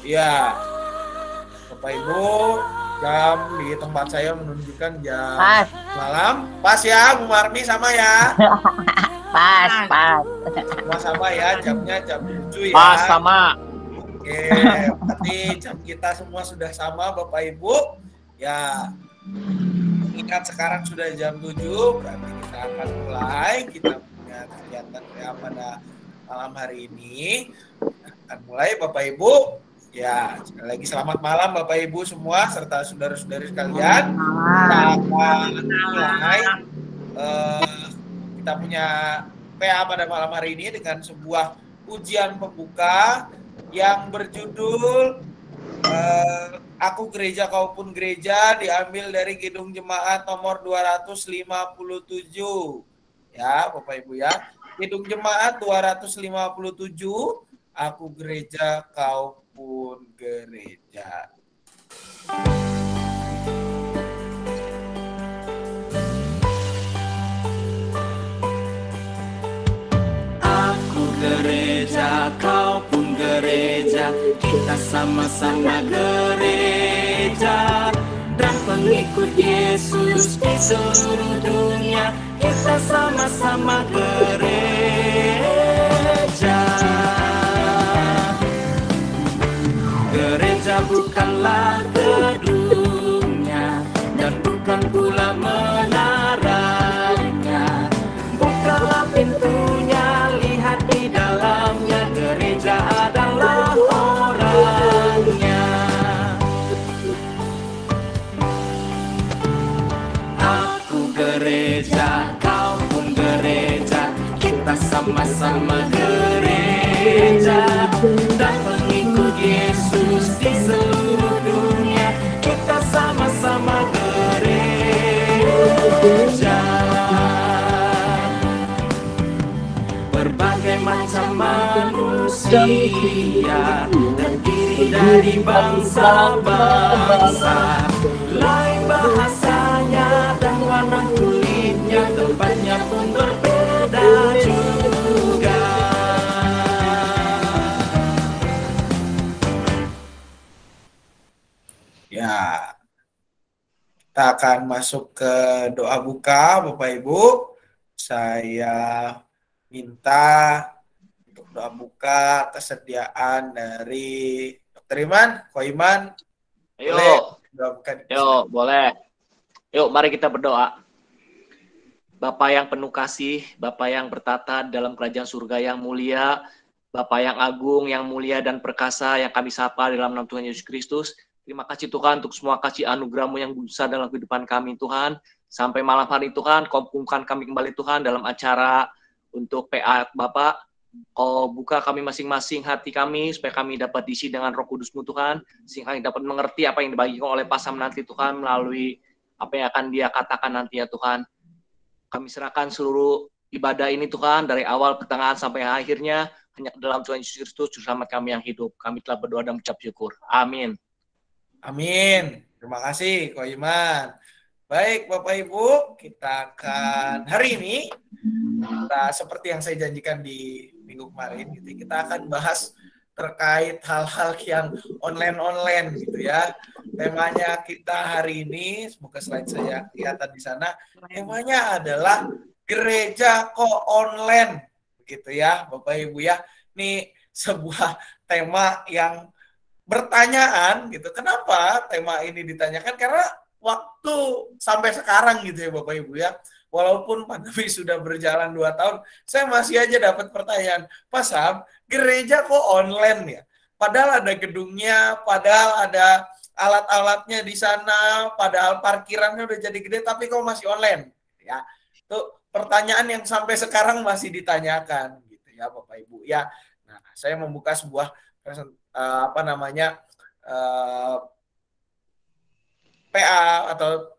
Ya, Bapak Ibu, jam di tempat saya menunjukkan jam Pas, malam. Pas ya, Bu Marmi sama ya. pas. Semua sama ya, jamnya jam 7 Pas ya. sama. Oke, berarti jam kita semua sudah sama Bapak Ibu. Ya, ingat sekarang sudah jam 7, berarti kita akan mulai. Kita punya kegiatan PA pada malam hari ini. Kita akan mulai Bapak Ibu. Ya, sekali lagi selamat malam Bapak Ibu semua serta saudara-saudari sekalian. Kita akan mulai kita punya PA pada malam hari ini dengan sebuah ujian pembuka yang berjudul Aku Gereja Kau Pun Gereja, diambil dari Kidung Jemaat nomor 257. Ya, Bapak Ibu ya. Kidung Jemaat 257, Aku Gereja Kau Pun Gereja. Aku gereja, kau pun gereja, kita sama-sama gereja. Dan pengikut Yesus di seluruh dunia, kita sama-sama gereja. Gereja bukanlah gedungnya, dan bukan pula menaranya. Bukalah pintunya, lihat di dalamnya, gereja adalah orangnya. Aku gereja, kau pun gereja, kita sama-sama gereja. Dan pengikut Yesus di seluruh dunia, kita sama-sama gereja. Berbagai macam manusia terdiri dari bangsa-bangsa, lain bahasanya dan warna kulitnya, tempatnya pun berbeda juga. Ya, kita akan masuk ke doa buka Bapak Ibu. Saya minta untuk doa buka kesediaan dari Dr. Iman, Ko Iman. Ayo, doa buka. yuk, boleh. Yuk, mari kita berdoa. Bapa yang penuh kasih, Bapa yang bertata dalam kerajaan surga yang mulia, Bapa yang agung, yang mulia dan perkasa, yang kami sapa dalam nama Tuhan Yesus Kristus. Terima kasih Tuhan untuk semua kasih anugerah-Mu yang besar dalam kehidupan kami Tuhan. Sampai malam hari Tuhan, Kau kumpulkan kami kembali Tuhan dalam acara untuk PA Bapak. Kau buka kami masing-masing hati kami, supaya kami dapat diisi dengan Roh Kudus-Mu Tuhan, sehingga kami dapat mengerti apa yang dibagikan oleh Pasam nanti Tuhan, melalui apa yang akan Dia katakan nanti ya Tuhan. Kami serahkan seluruh ibadah ini Tuhan, dari awal, pertengahan, sampai akhirnya, hanya dalam Tuhan Yesus Kristus, Juru Selamat kami yang hidup. Kami telah berdoa dan mengucap syukur. Amin. Amin. Terima kasih, Ko Iman. Baik, Bapak Ibu, kita akan hari ini, seperti yang saya janjikan di minggu kemarin, gitu, kita akan bahas terkait hal-hal yang online gitu ya. Temanya kita hari ini, semoga slide saya kelihatan di sana, temanya adalah gereja kok online, gitu ya, Bapak Ibu ya. Ini sebuah tema yang bertanyaan gitu. Kenapa tema ini ditanyakan? Karena waktu sampai sekarang gitu ya Bapak Ibu ya. Walaupun pandemi sudah berjalan 2 tahun, saya masih aja dapat pertanyaan, Pak Sam, gereja kok online ya? Padahal ada gedungnya, padahal ada alat-alatnya di sana, padahal parkirannya udah jadi gede, tapi kok masih online? Ya, itu pertanyaan yang sampai sekarang masih ditanyakan gitu ya Bapak Ibu ya. Nah, saya membuka sebuah PA atau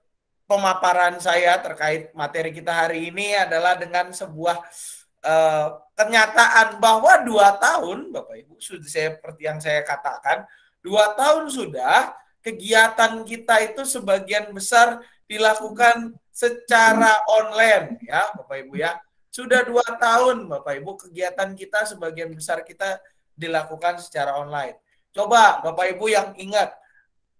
pemaparan saya terkait materi kita hari ini adalah dengan sebuah kenyataan bahwa 2 tahun, Bapak Ibu, sudah seperti yang saya katakan, 2 tahun sudah kegiatan kita itu sebagian besar dilakukan secara online, ya Bapak Ibu ya. Sudah 2 tahun Bapak Ibu kegiatan kita sebagian besar kita dilakukan secara online. Coba Bapak Ibu yang ingat,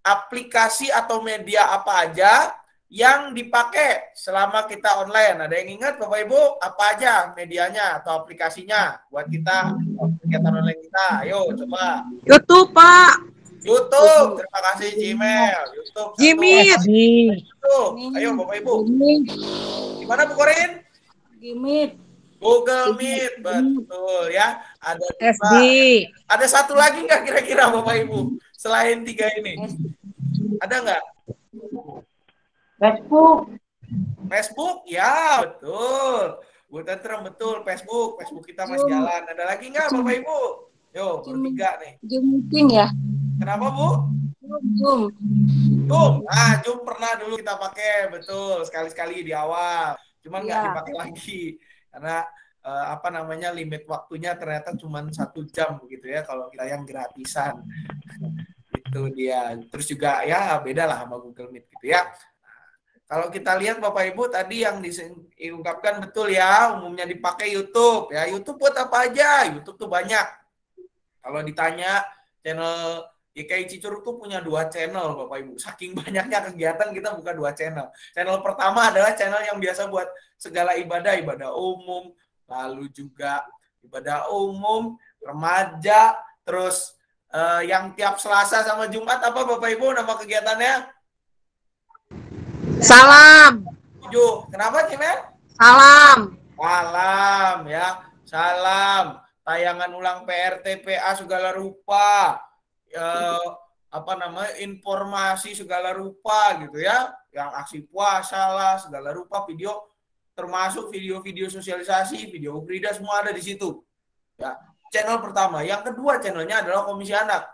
aplikasi atau media apa aja yang dipakai selama kita online. Ada yang ingat Bapak Ibu apa aja medianya atau aplikasinya buat kita kegiatan online kita? Ayo coba. YouTube, Pak. YouTube, terima kasih Gmail. YouTube. Jimit. YouTube. Ayo Bapak Ibu. Gimana Bu Korin? Gimit. Google Meet, betul ya. Ada SD. Ada satu lagi nggak kira-kira Bapak Ibu selain 3 ini? Ada nggak? Facebook, ya betul. Bu Tentrem betul. Facebook kita masih jalan. Ada lagi nggak Bapak Ibu? Yo, bertiga nih. Zoom meeting ya? Kenapa Bu? Zoom. Zoom pernah dulu kita pakai, betul. Sekali-sekali di awal. Cuman nggak dipakai lagi. Karena limit waktunya ternyata cuma 1 jam begitu ya kalau kita yang gratisan. Itu dia. Terus juga ya beda lah sama Google Meet gitu ya. Kalau kita lihat Bapak Ibu tadi yang diungkapkan betul ya, umumnya dipakai YouTube ya. YouTube buat apa aja? YouTube tuh banyak. Kalau ditanya channel GKI Cicurug tuh punya 2 channel Bapak Ibu. Saking banyaknya kegiatan kita buka 2 channel. Channel pertama adalah channel yang biasa buat segala ibadah umum, lalu juga ibadah umum, remaja, terus yang tiap Selasa sama Jumat apa Bapak Ibu nama kegiatannya? Salam. 7. Kenapa Cimel? Salam. Salam ya. Salam. Tayangan ulang PRTPA segala rupa. Informasi segala rupa gitu ya. Yang aksi puasa lah segala rupa, video termasuk video-video sosialisasi, video Ukrida semua ada di situ. Ya, channel pertama. Yang kedua channelnya adalah Komisi Anak.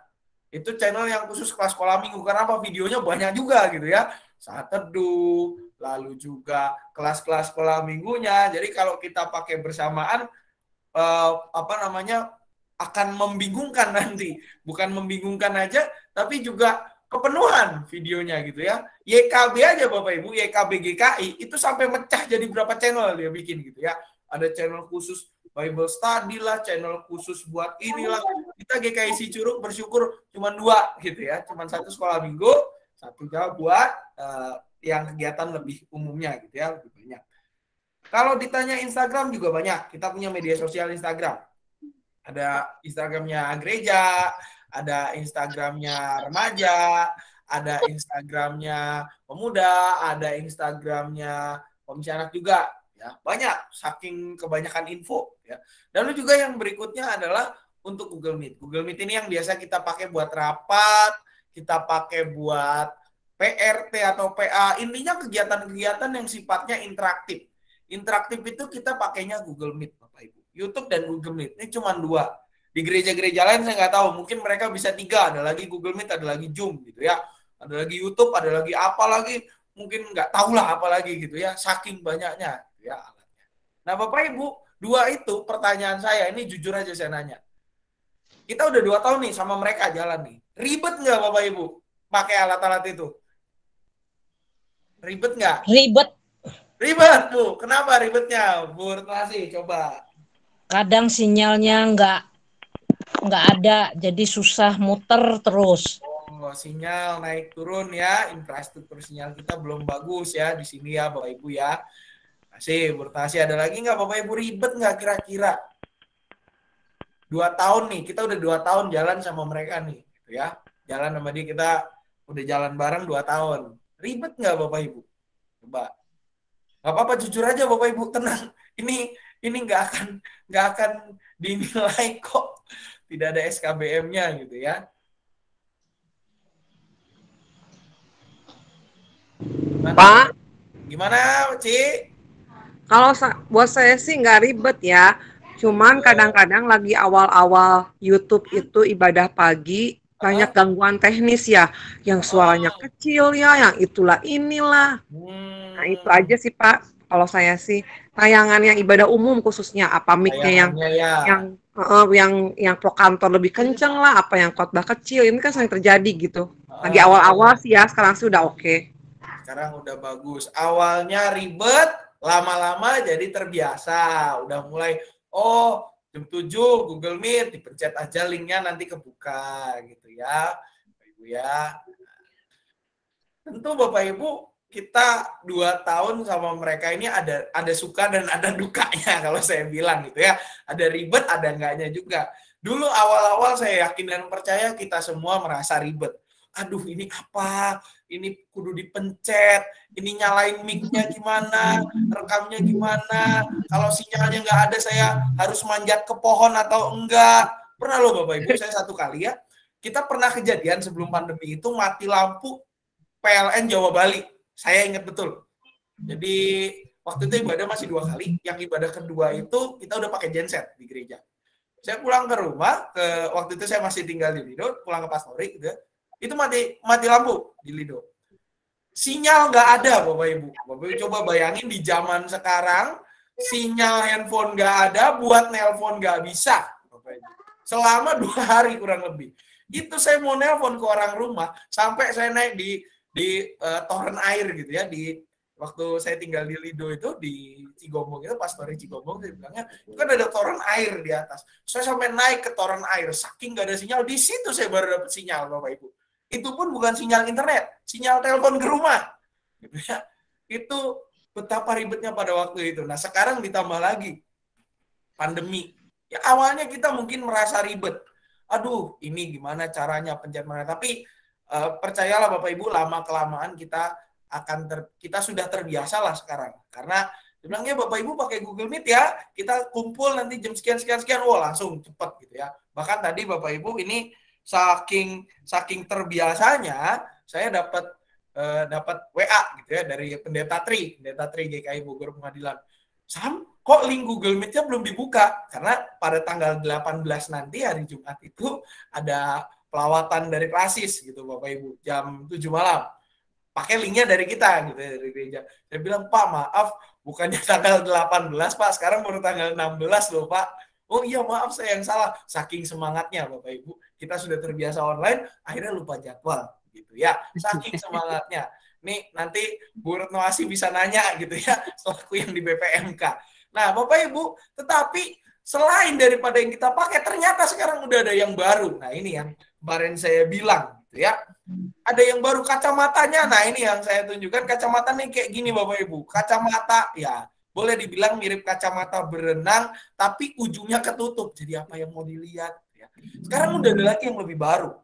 Itu channel yang khusus kelas sekolah minggu. Karena videonya banyak juga gitu ya. Saat teduh, lalu juga kelas-kelas sekolah minggunya. Jadi kalau kita pakai bersamaan akan membingungkan nanti. Bukan membingungkan aja, tapi juga kepenuhan videonya gitu ya. YKB aja Bapak Ibu, YKB GKI itu sampai mecah jadi berapa channel dia bikin gitu ya. Ada channel khusus Bible Study lah, channel khusus buat inilah. Kita GKI Cicurug bersyukur cuma 2 gitu ya. Cuma 1 sekolah minggu, 1 buat yang kegiatan lebih umumnya gitu ya, lebih banyak. Kalau ditanya Instagram juga banyak. Kita punya media sosial Instagram. Ada Instagramnya gereja, ada Instagramnya remaja, ada Instagramnya pemuda, ada Instagramnya Komisi Anak juga. Ya, banyak, saking kebanyakan info. Ya. Dan juga yang berikutnya adalah untuk Google Meet. Google Meet ini yang biasa kita pakai buat rapat, kita pakai buat PRT atau PA. Intinya kegiatan-kegiatan yang sifatnya interaktif. Interaktif itu kita pakainya Google Meet, Bapak Ibu. YouTube dan Google Meet. Ini cuma 2. Di gereja-gereja lain saya nggak tahu. Mungkin mereka bisa 3. Ada lagi Google Meet, ada lagi Zoom gitu ya. Ada lagi YouTube, ada lagi apa lagi. Mungkin nggak tahu lah apa lagi gitu ya. Saking banyaknya gitu ya alatnya. Nah Bapak Ibu, 2 itu pertanyaan saya. Ini jujur aja saya nanya. Kita udah 2 tahun nih sama mereka jalan nih. Ribet nggak Bapak Ibu pakai alat-alat itu? Ribet nggak? Ribet Bu. Kenapa ribetnya? Bu Retnasi, coba. Kadang sinyalnya nggak ada, jadi susah muter terus. Oh, sinyal naik turun ya. Infrastruktur sinyal kita belum bagus ya di sini ya Bapak Ibu ya. Masih Bu Retnasi, ada lagi nggak Bapak Ibu ribet nggak kira-kira? 2 tahun nih, kita udah 2 tahun jalan sama mereka nih, gitu ya. Jalan sama dia, kita udah jalan bareng 2 tahun. Ribet nggak Bapak Ibu? Coba. Nggak apa-apa, jujur aja Bapak Ibu, tenang. Ini nggak akan dinilai kok. Tidak ada SKBM-nya gitu ya. Pak, gimana, Ci? kalau buat saya sih nggak ribet ya. Cuman kadang-kadang lagi awal-awal YouTube itu ibadah pagi, banyak gangguan teknis ya. Yang suaranya kecil ya, yang itulah inilah. Nah itu aja sih Pak. Kalau saya sih tayangan yang ibadah umum khususnya apa mic-nya yang pro kantor lebih kenceng lah, apa yang khotbah kecil ini kan sering terjadi gitu. Lagi awal-awal sih ya, sekarang sih udah oke. Sekarang udah bagus. Awalnya ribet, lama-lama jadi terbiasa. Udah mulai jam 7 Google Meet, dipencet aja linknya nanti kebuka gitu ya, Bapak Ibu ya. Tentu Bapak Ibu, kita 2 tahun sama mereka ini ada suka dan ada dukanya kalau saya bilang gitu ya. Ada ribet, ada enggaknya juga. Dulu awal-awal saya yakin dan percaya kita semua merasa ribet. Aduh ini apa? Ini kudu dipencet, ini nyalain mic-nya gimana, rekamnya gimana, kalau sinyalnya nggak ada saya harus manjat ke pohon atau enggak. Pernah loh Bapak Ibu, saya satu kali ya, kita pernah kejadian sebelum pandemi itu mati lampu PLN Jawa Bali. Saya ingat betul. Jadi waktu itu ibadah masih 2 kali, yang ibadah kedua itu kita udah pakai genset di gereja. Saya pulang ke rumah, waktu itu saya masih tinggal di Lido, pulang ke Pastori gitu ya. Itu mati lampu di Lido. Sinyal nggak ada Bapak Ibu. Bapak Ibu coba bayangin di zaman sekarang, sinyal handphone nggak ada, buat nelpon nggak bisa. Bapak Ibu. Selama 2 hari kurang lebih. Itu saya mau nelpon ke orang rumah, sampai saya naik di toren air gitu ya, waktu saya tinggal di Lido itu, di Cigombong itu, Pastori Cigombong, saya bilangnya, itu kan ada toren air di atas. Saya sampai naik ke toren air, saking nggak ada sinyal, di situ saya baru dapat sinyal Bapak Ibu. Itu pun bukan sinyal internet, sinyal telepon ke rumah. Gitu ya. Itu betapa ribetnya pada waktu itu. Nah sekarang ditambah lagi pandemi. Ya awalnya kita mungkin merasa ribet. Aduh ini gimana caranya pencet mana. Tapi percayalah Bapak Ibu, lama-kelamaan kita sudah terbiasa lah sekarang. Karena bilangnya Bapak Ibu pakai Google Meet ya, kita kumpul nanti jam sekian, wah langsung cepet gitu ya. Bahkan tadi Bapak Ibu ini saking terbiasanya saya dapat WA gitu ya dari Pendeta Tri GKI Bogor Pengadilan. Sam, kok link Google Meet-nya belum dibuka? Karena pada tanggal 18 nanti hari Jumat itu ada pelawatan dari Klasis gitu Bapak Ibu, jam 7 malam. Pakai linknya dari kita gitu ya, dari gereja. Saya bilang, Pak maaf, bukannya tanggal 18 Pak, sekarang baru tanggal 16 loh Pak. Oh iya maaf saya yang salah. Saking semangatnya Bapak Ibu, kita sudah terbiasa online, akhirnya lupa jadwal gitu ya. Saking semangatnya. Nih nanti Bu Retno Asih bisa nanya gitu ya, selaku yang di BPMK. Nah Bapak Ibu, tetapi selain daripada yang kita pakai, ternyata sekarang udah ada yang baru. Nah ini yang kemarin saya bilang gitu ya. Ada yang baru kacamatanya. Nah ini yang saya tunjukkan, kacamata nih kayak gini Bapak Ibu. Kacamata ya boleh dibilang mirip kacamata berenang, tapi ujungnya ketutup. Jadi apa yang mau dilihat? Ya. Sekarang udah ada lagi yang lebih baru.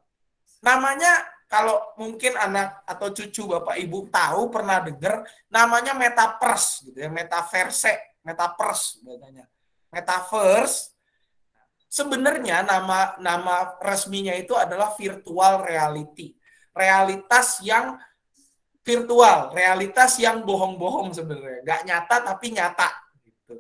Namanya, kalau mungkin anak atau cucu Bapak Ibu tahu, pernah dengar, namanya metaverse, gitu ya, metaverse namanya. Metaverse, sebenarnya nama resminya itu adalah virtual reality. Realitas yang virtual, realitas yang bohong-bohong sebenarnya, nggak nyata tapi nyata. Gitu.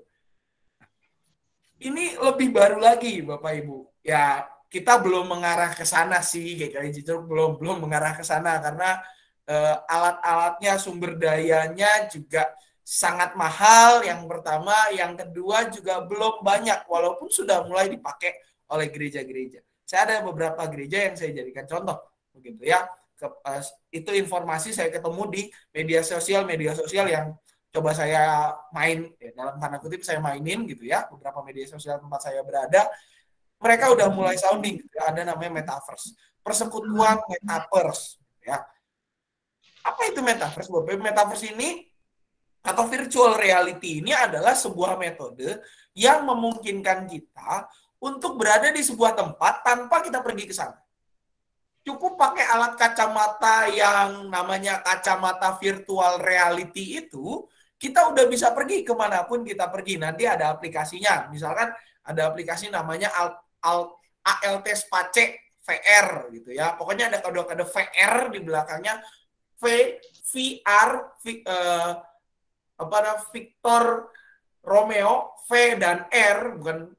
Ini lebih baru lagi, Bapak Ibu. Ya kita belum mengarah ke sana sih, GKI Ciceruk belum mengarah ke sana karena alat-alatnya, sumber dayanya juga sangat mahal. Yang pertama, yang kedua juga belum banyak, walaupun sudah mulai dipakai oleh gereja-gereja. Saya ada beberapa gereja yang saya jadikan contoh, begitu ya. Itu informasi saya ketemu di media sosial yang coba saya main, ya, dalam tanda kutip saya mainin gitu ya, beberapa media sosial tempat saya berada, mereka udah mulai sounding, ada namanya metaverse, persekutuan metaverse ya. Apa itu metaverse? Metaverse ini atau virtual reality ini adalah sebuah metode yang memungkinkan kita untuk berada di sebuah tempat tanpa kita pergi ke sana. Cukup pakai alat kacamata yang namanya kacamata virtual reality itu, kita udah bisa pergi kemanapun kita pergi. Nanti ada aplikasinya, misalkan ada aplikasi namanya ALT Space VR gitu ya. Pokoknya ada kode-kode VR di belakangnya, VR, Victor Romeo, V dan R, bukan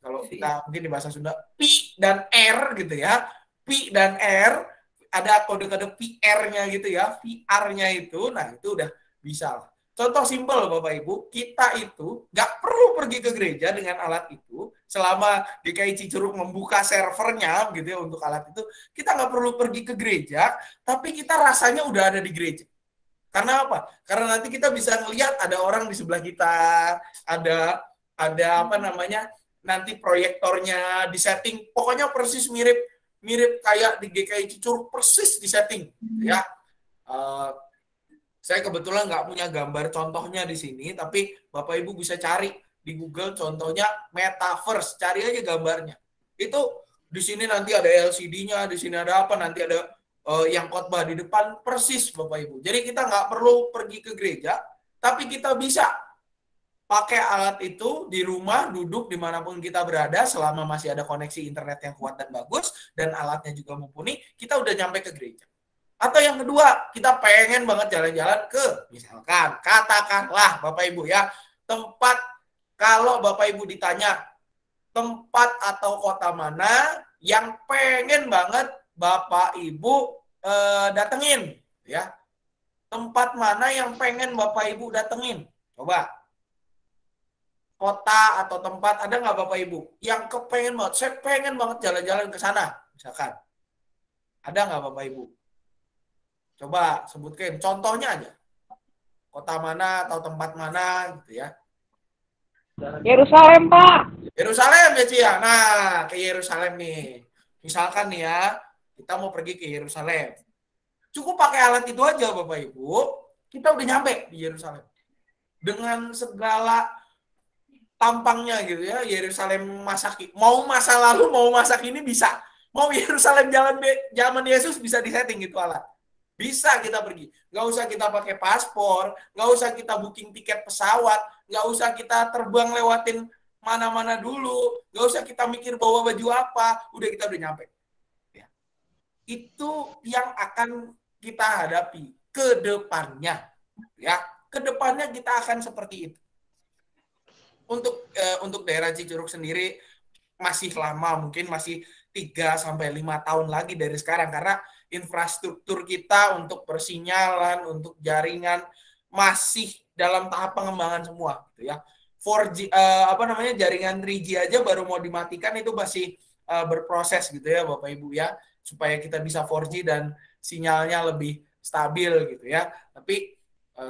kalau kita mungkin di bahasa Sunda, P dan R gitu ya. P dan R, ada kode-kode PR-nya gitu ya, VR-nya itu, nah itu udah bisa. Contoh simpel Bapak Ibu, kita itu nggak perlu pergi ke gereja dengan alat itu, selama GKI Ciceruk membuka servernya gitu ya untuk alat itu, kita nggak perlu pergi ke gereja, tapi kita rasanya udah ada di gereja. Karena apa? Karena nanti kita bisa ngelihat ada orang di sebelah kita, ada apa namanya, nanti proyektornya disetting, pokoknya persis mirip kayak di GKI Cicurug, persis disetting ya. Saya kebetulan nggak punya gambar contohnya di sini, tapi Bapak Ibu bisa cari di Google contohnya metaverse, cari aja gambarnya. Itu di sini nanti ada LCD-nya, di sini ada apa, nanti ada yang khotbah di depan, persis Bapak Ibu. Jadi kita nggak perlu pergi ke gereja, tapi kita bisa pakai alat itu di rumah, duduk dimanapun kita berada, selama masih ada koneksi internet yang kuat dan bagus, dan alatnya juga mumpuni, kita udah nyampe ke gereja. Atau yang kedua, kita pengen banget jalan-jalan ke, misalkan, katakanlah Bapak Ibu ya, tempat, kalau Bapak Ibu ditanya, tempat atau kota mana yang pengen banget Bapak Ibu datengin, ya. Tempat mana yang pengen Bapak Ibu datengin? Coba. Kota atau tempat, ada nggak Bapak Ibu yang kepengen banget, saya pengen banget jalan-jalan ke sana, misalkan. Ada nggak Bapak Ibu? Coba sebutkan contohnya aja. Kota mana atau tempat mana gitu ya. Yerusalem, Pak. Yerusalem ya Cia. Nah, ke Yerusalem nih. Misalkan nih ya, kita mau pergi ke Yerusalem. Cukup pakai alat itu aja Bapak Ibu, kita udah nyampe di Yerusalem. Dengan segala tampangnya gitu ya, Yerusalem masa mau masa lalu, mau masa kini bisa. Mau Yerusalem zaman Yesus bisa disetting gitu alat. Bisa kita pergi. Nggak usah kita pakai paspor, nggak usah kita booking tiket pesawat, nggak usah kita terbang lewatin mana-mana dulu, nggak usah kita mikir bawa baju apa, kita udah nyampe. Ya. Itu yang akan kita hadapi ke depannya. Ya, ke depannya kita akan seperti itu. Untuk daerah Cicurug sendiri masih lama, mungkin masih 3-5 tahun lagi dari sekarang, karena infrastruktur kita untuk persinyalan, untuk jaringan masih dalam tahap pengembangan semua gitu ya. 4G jaringan 3G aja baru mau dimatikan, itu masih berproses gitu ya Bapak Ibu ya, supaya kita bisa 4G dan sinyalnya lebih stabil gitu ya. Tapi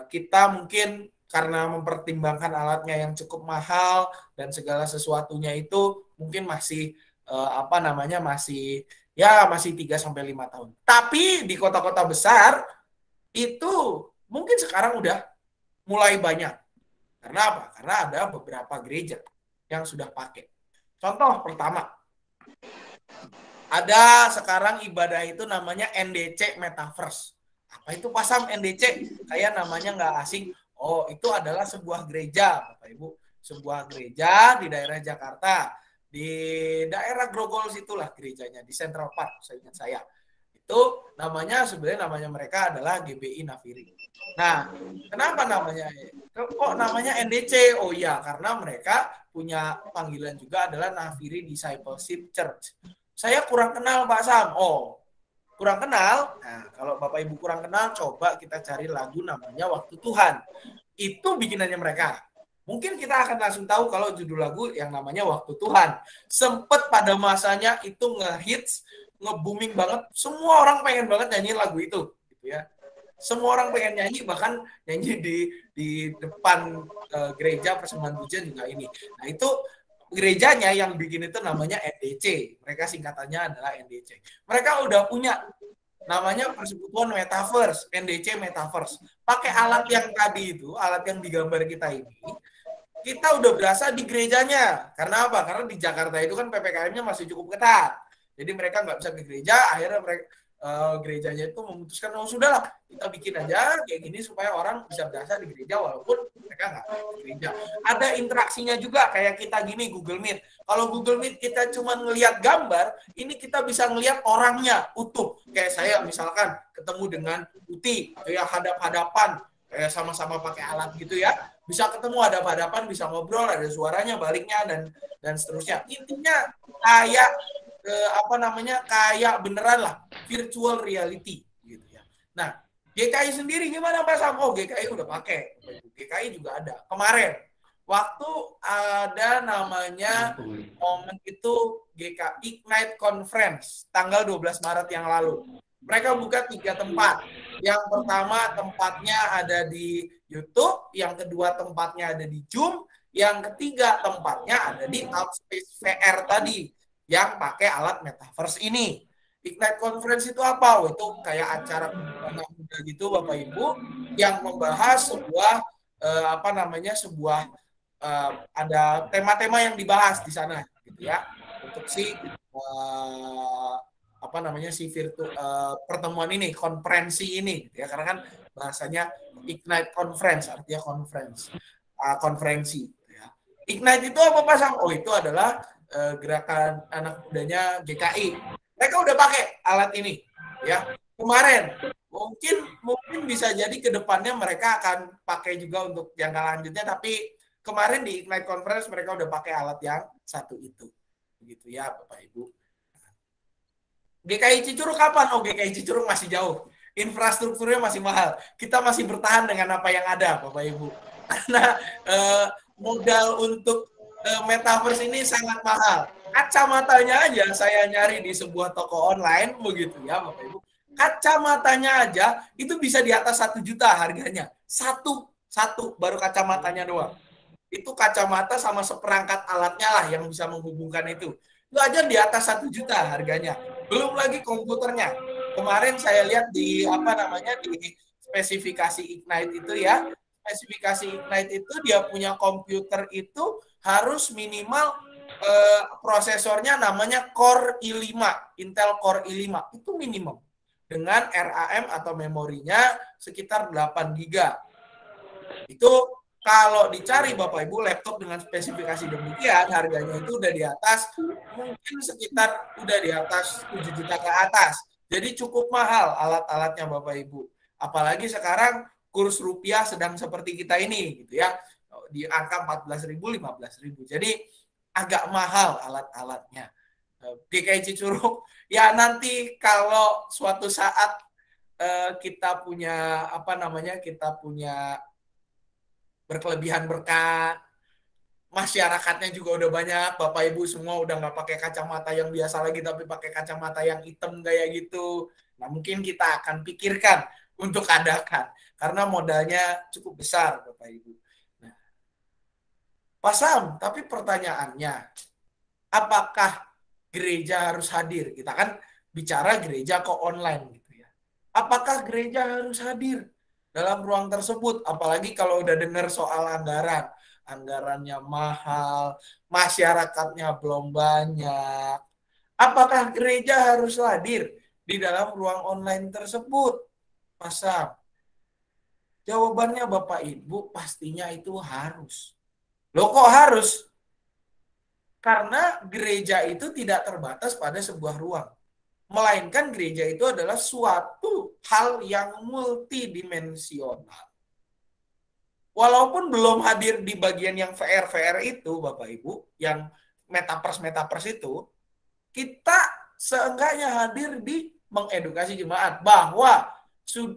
kita mungkin karena mempertimbangkan alatnya yang cukup mahal dan segala sesuatunya itu mungkin masih masih 3-5 tahun. Tapi di kota-kota besar itu mungkin sekarang udah mulai banyak. Karena apa? Karena ada beberapa gereja yang sudah pakai. Contoh pertama, ada sekarang ibadah itu namanya NDC Metaverse. Apa itu pasam NDC? Kayak namanya nggak asing. Oh, itu adalah sebuah gereja, Bapak Ibu. Sebuah gereja di daerah Jakarta. Di daerah Grogol situlah gerejanya, di Central Park, seingat saya. Itu sebenarnya namanya mereka adalah GBI Nafiri. Nah, kenapa namanya? Kok namanya NDC? Oh iya, karena mereka punya panggilan juga adalah Nafiri Discipleship Church. Saya kurang kenal Pak Sam. Oh, kurang kenal? Nah, kalau Bapak Ibu kurang kenal, coba kita cari lagu namanya Waktu Tuhan. Itu bikinannya mereka. Mungkin kita akan langsung tahu kalau judul lagu yang namanya Waktu Tuhan. Sempet pada masanya itu ngehits, nge-booming banget. Semua orang pengen banget nyanyi lagu itu, gitu ya. Semua orang pengen nyanyi, bahkan nyanyi di depan gereja Persembahan Pujian juga ini. Nah, itu gerejanya yang bikin itu namanya NDC. Mereka singkatannya adalah NDC. Mereka udah punya namanya Persekutuan Metaverse, NDC Metaverse. Pakai alat yang tadi itu, alat yang digambar kita ini, kita udah berasa di gerejanya. Karena apa? Karena di Jakarta itu kan PPKM-nya masih cukup ketat. Jadi mereka nggak bisa ke gereja, akhirnya mereka gerejanya itu memutuskan, oh sudahlah, kita bikin aja kayak gini supaya orang bisa berasa di gereja walaupun mereka nggak ke gereja. Ada interaksinya juga kayak kita gini Google Meet. Kalau Google Meet kita cuma ngelihat gambar, ini kita bisa ngelihat orangnya utuh. Kayak saya misalkan ketemu dengan Uti, ya hadap-hadapan, kayak sama-sama pakai alat gitu ya. Bisa ketemu hadap-hadapan, bisa ngobrol, ada suaranya, baliknya dan seterusnya. Intinya kayak kayak beneran lah, virtual reality gitu ya. Nah, GKI sendiri gimana Pak Sam? Oh, GKI udah pakai. GKI juga ada. Kemarin waktu ada namanya momen itu GKI Ignite Conference tanggal 12 Maret yang lalu. Mereka buka 3 tempat. Yang pertama tempatnya ada di YouTube, yang kedua tempatnya ada di Zoom, Yang ketiga, tempatnya ada di Outspace VR tadi, yang pakai alat metaverse ini. Ignite Conference itu apa? Itu kayak acara anak muda gitu, Bapak Ibu, yang membahas sebuah ada tema-tema yang dibahas di sana, gitu ya, untuk si pertemuan ini, konferensi ini, gitu ya, karena kan bahasanya Ignite Conference, artinya konferensi. Ya. Ignite itu apa, Pasang? Oh, itu adalah gerakan anak mudanya GKI. Mereka udah pakai alat ini, ya. Kemarin, mungkin bisa jadi ke depannya mereka akan pakai juga untuk jangka lanjutnya, tapi kemarin di Ignite Conference mereka udah pakai alat yang satu itu. Begitu ya, Bapak Ibu. GKI Cicurug kapan? Oh, GKI Cicurug masih jauh. Infrastrukturnya masih mahal. Kita masih bertahan dengan apa yang ada, Bapak Ibu. Karena modal untuk metaverse ini sangat mahal. Kacamatanya aja saya nyari di sebuah toko online, begitu ya, Bapak Ibu. Kacamatanya aja itu bisa di atas 1 juta harganya. Satu baru kacamatanya doang. Itu kacamata sama seperangkat alatnya lah yang bisa menghubungkan itu. Itu aja di atas 1 juta harganya. Belum lagi komputernya. Kemarin saya lihat di di spesifikasi Ignite itu ya. Spesifikasi Ignite itu dia punya komputer itu harus minimal prosesornya namanya Core i5, Intel Core i5. Itu minimum. Dengan RAM atau memorinya sekitar 8 GB. Itu kalau dicari Bapak Ibu laptop dengan spesifikasi demikian, harganya itu udah di atas, mungkin sekitar udah di atas 7 juta ke atas. Jadi cukup mahal alat-alatnya Bapak Ibu. Apalagi sekarang kurs rupiah sedang seperti kita ini gitu ya. Di angka 14.000, 15.000. Jadi agak mahal alat-alatnya. GKI Cicurug ya, nanti kalau suatu saat kita punya berkelebihan berkat, masyarakatnya juga udah banyak, Bapak Ibu semua udah nggak pakai kacamata yang biasa lagi tapi pakai kacamata yang hitam kayak gitu. Nah, mungkin kita akan pikirkan untuk adakan karena modalnya cukup besar, Bapak Ibu. Nah, Pak Sam, tapi pertanyaannya, apakah gereja harus hadir? Kita kan bicara gereja kok online gitu ya. Apakah gereja harus hadir dalam ruang tersebut? Apalagi kalau udah dengar soal anggaran. Anggarannya mahal, masyarakatnya belum banyak. Apakah gereja harus hadir di dalam ruang online tersebut? Pak Sam, jawabannya Bapak Ibu pastinya itu harus. Loh, kok harus? Karena gereja itu tidak terbatas pada sebuah ruang. Melainkan gereja itu adalah suatu hal yang multidimensional. Walaupun belum hadir di bagian yang VR itu, Bapak Ibu, yang metaverse itu, kita seenggaknya hadir di mengedukasi jemaat bahwa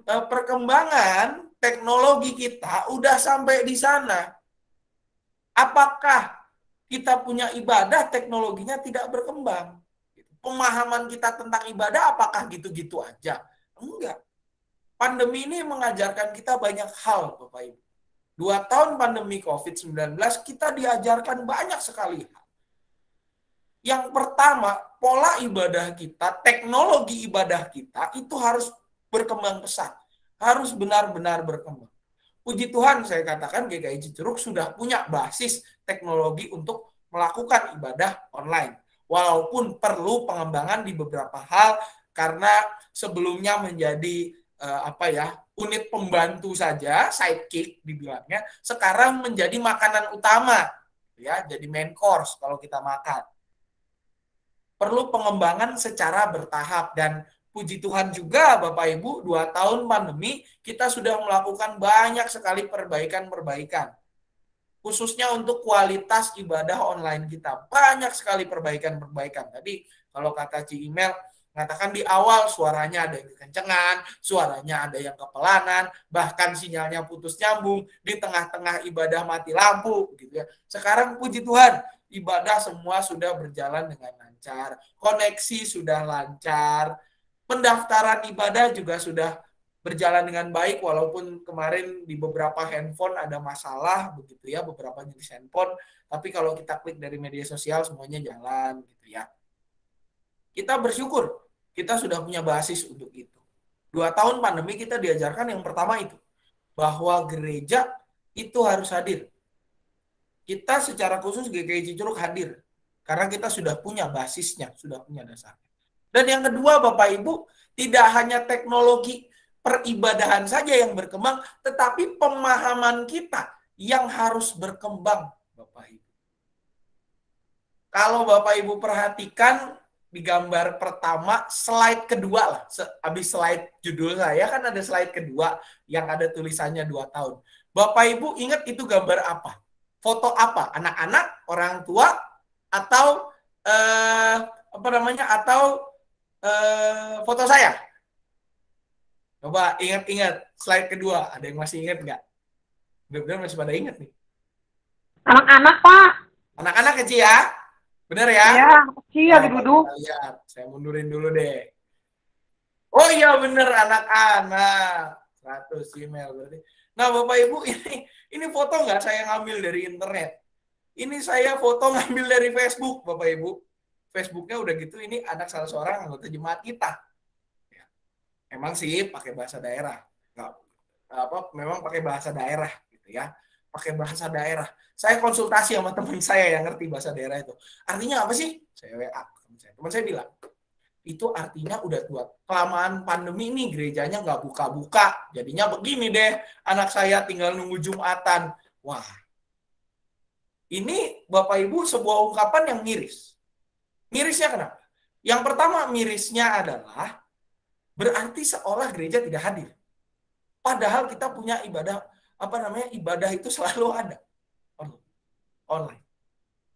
perkembangan teknologi kita udah sampai di sana. Apakah kita punya ibadah, teknologinya tidak berkembang? Pemahaman kita tentang ibadah apakah gitu-gitu aja? Enggak. Pandemi ini mengajarkan kita banyak hal, Bapak Ibu. 2 tahun pandemi COVID-19, kita diajarkan banyak sekali hal. Yang pertama, pola ibadah kita, teknologi ibadah kita, itu harus berkembang pesat. Harus benar-benar berkembang. Puji Tuhan, saya katakan GKI Cicurug sudah punya basis teknologi untuk melakukan ibadah online. Walaupun perlu pengembangan di beberapa hal, karena sebelumnya menjadi unit pembantu saja, sidekick dibilangnya, sekarang menjadi makanan utama, ya, jadi main course kalau kita makan. Perlu pengembangan secara bertahap, dan puji Tuhan juga Bapak Ibu, 2 tahun pandemi kita sudah melakukan banyak sekali perbaikan-perbaikan. Khususnya untuk kualitas ibadah online kita. Banyak sekali perbaikan-perbaikan. Tadi kalau kata Ci Email, mengatakan di awal suaranya ada yang kekencengan, suaranya ada yang kepelanan, bahkan sinyalnya putus nyambung, di tengah-tengah ibadah mati lampu. Gitu ya. Sekarang puji Tuhan, ibadah semua sudah berjalan dengan lancar. Koneksi sudah lancar. Pendaftaran ibadah juga sudah berjalan dengan baik walaupun kemarin di beberapa handphone ada masalah begitu ya, beberapa jenis handphone, tapi kalau kita klik dari media sosial semuanya jalan gitu ya. Kita bersyukur kita sudah punya basis untuk itu. 2 tahun pandemi kita diajarkan yang pertama itu, bahwa gereja itu harus hadir. Kita secara khusus GKI Cicurug hadir karena kita sudah punya basisnya, sudah punya dasarnya. Dan yang kedua Bapak Ibu, tidak hanya teknologi peribadahan saja yang berkembang, tetapi pemahaman kita yang harus berkembang, Bapak Ibu. Kalau Bapak Ibu perhatikan di gambar pertama, slide kedua lah, habis slide judul saya kan ada slide kedua yang ada tulisannya 2 tahun. Bapak Ibu ingat itu gambar apa? Foto apa? Anak-anak, orang tua, atau foto saya? Coba ingat-ingat slide kedua, ada yang masih ingat nggak? Benar-benar masih pada ingat nih. Anak-anak, Pak. Anak-anak kecil ya? Benar ya? Iya, kecil lagi duduk. Lihat, saya mundurin dulu deh. Oh iya benar, anak-anak. 100 email berarti. Nah Bapak Ibu, ini foto nggak saya ngambil dari internet. Ini saya foto ngambil dari Facebook, Bapak Ibu. Facebooknya udah gitu, ini anak salah seorang anggota jemaat kita. Emang sih pakai bahasa daerah, memang pakai bahasa daerah gitu ya, pakai bahasa daerah. Saya konsultasi sama teman saya yang ngerti bahasa daerah itu. Artinya apa sih? Saya WA teman saya bilang, itu artinya udah tua. Kelamaan pandemi ini gerejanya nggak buka-buka, jadinya begini deh, anak saya tinggal nunggu Jumatan. Wah, ini Bapak Ibu sebuah ungkapan yang miris. Mirisnya kenapa? Yang pertama mirisnya adalah berarti seolah gereja tidak hadir. Padahal kita punya ibadah, ibadah itu selalu ada. Online.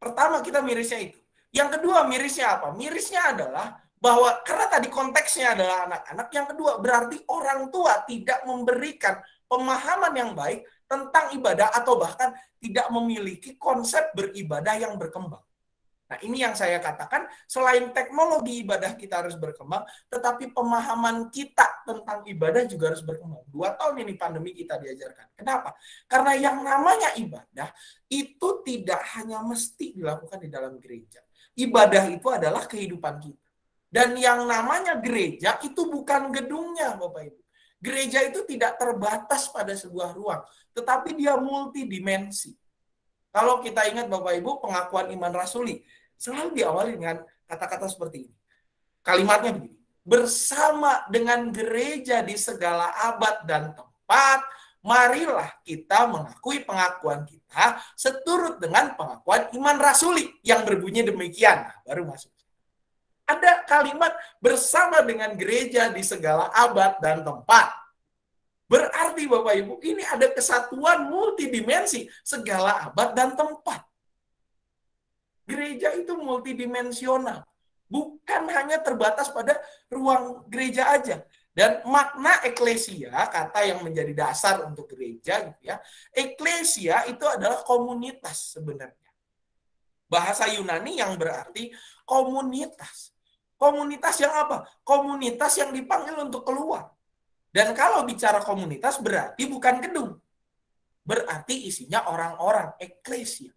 Pertama kita mirisnya itu. Yang kedua mirisnya apa? Mirisnya adalah bahwa karena tadi konteksnya adalah anak-anak. Yang kedua berarti orang tua tidak memberikan pemahaman yang baik tentang ibadah atau bahkan tidak memiliki konsep beribadah yang berkembang. Nah ini yang saya katakan, selain teknologi ibadah kita harus berkembang, tetapi pemahaman kita tentang ibadah juga harus berkembang. 2 tahun ini pandemi kita diajarkan. Kenapa? Karena yang namanya ibadah itu tidak hanya mesti dilakukan di dalam gereja. Ibadah itu adalah kehidupan kita. Dan yang namanya gereja itu bukan gedungnya, Bapak Ibu. Gereja itu tidak terbatas pada sebuah ruang, tetapi dia multidimensi. Kalau kita ingat Bapak Ibu, pengakuan iman rasuli selalu diawali dengan kata-kata seperti ini. Kalimatnya begini, bersama dengan gereja di segala abad dan tempat, marilah kita mengakui pengakuan kita seturut dengan pengakuan iman rasuli yang berbunyi demikian. Nah, baru masuk. Ada kalimat bersama dengan gereja di segala abad dan tempat. Berarti Bapak Ibu, ini ada kesatuan multidimensi segala abad dan tempat. Gereja itu multidimensional. Bukan hanya terbatas pada ruang gereja aja. Dan makna eklesia, kata yang menjadi dasar untuk gereja, gitu ya. Eklesia itu adalah komunitas sebenarnya. Bahasa Yunani yang berarti komunitas. Komunitas yang apa? Komunitas yang dipanggil untuk keluar. Dan kalau bicara komunitas berarti bukan gedung. Berarti isinya orang-orang, eklesia.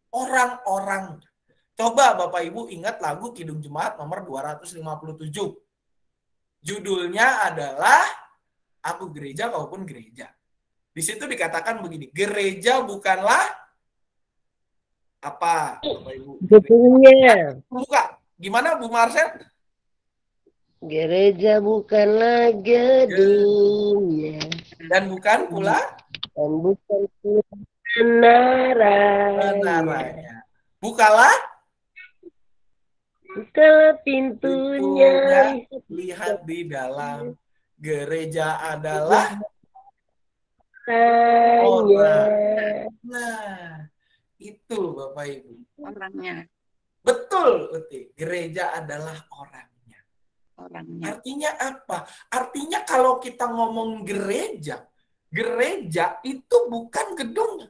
Orang-orang. Coba Bapak Ibu ingat lagu Kidung Jemaat nomor 257. Judulnya adalah Aku Gereja Kaupun Gereja. Di situ dikatakan begini, gereja bukanlah apa? Bapak Ibu. Gedungnya. Buka. Gimana Bu Marcel? Gereja bukanlah gedungnya. Dan bukan pula? Dan bukan pula menaranya. Bukalah pintunya. Lihat di dalam. Gereja adalah orang. Nah, itu Bapak Ibu. Orangnya. Betul, Uti. Gereja adalah orangnya. Orangnya. Artinya apa? Artinya kalau kita ngomong gereja, gereja itu bukan gedung.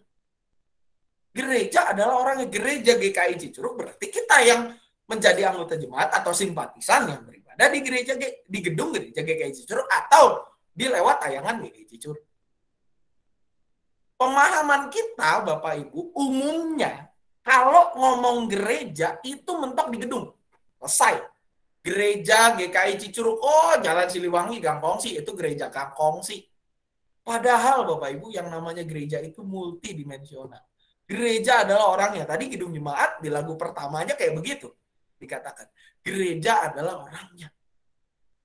Gereja adalah orangnya. Gereja GKI Cicurug berarti kita yang menjadi anggota jemaat atau simpatisan yang beribadah di gereja, di gedung gereja GKI Cicurug atau di lewat tayangan GKI Cicurug. Pemahaman kita Bapak Ibu umumnya kalau ngomong gereja itu mentok di gedung. Selesai. Gereja GKI Cicurug, oh Jalan Siliwangi Gang Kongsi, itu gereja Gang Kongsi. Padahal Bapak Ibu yang namanya gereja itu multidimensional. Gereja adalah orangnya. Tadi Kidung Jemaat di lagu pertamanya kayak begitu dikatakan. Gereja adalah orangnya.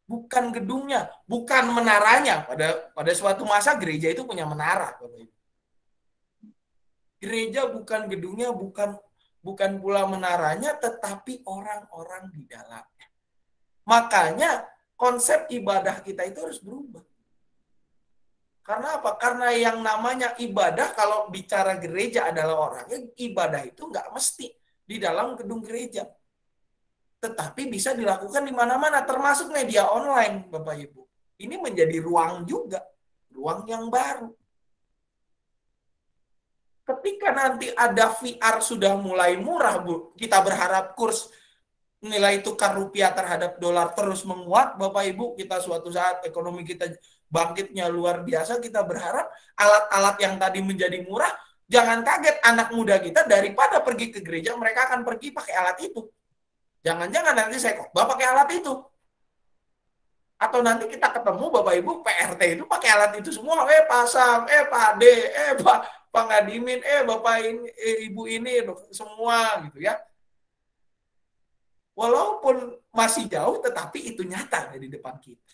Bukan gedungnya, bukan menaranya. Pada suatu masa gereja itu punya menara, Bapak Ibu. Gereja bukan gedungnya, bukan pula menaranya, tetapi orang-orang di dalamnya. Makanya konsep ibadah kita itu harus berubah. Karena apa? Karena yang namanya ibadah, kalau bicara gereja adalah orangnya, ibadah itu nggak mesti di dalam gedung gereja. Tetapi bisa dilakukan di mana-mana, termasuk media online, Bapak Ibu. Ini menjadi ruang juga, ruang yang baru. Ketika nanti ada VR sudah mulai murah, Bu, kita berharap kurs nilai tukar rupiah terhadap dolar terus menguat, Bapak Ibu, kita suatu saat ekonomi kita bangkitnya luar biasa, kita berharap alat-alat yang tadi menjadi murah, jangan kaget anak muda kita daripada pergi ke gereja, mereka akan pergi pakai alat itu. Jangan-jangan nanti saya khotbah pakai alat itu. Atau nanti kita ketemu Bapak Ibu PRT itu pakai alat itu semua, Pak Sam, Pak D, Pak Ngadimin, Bapak ini, Ibu ini, semua gitu ya. Walaupun masih jauh, tetapi itu nyata di depan kita.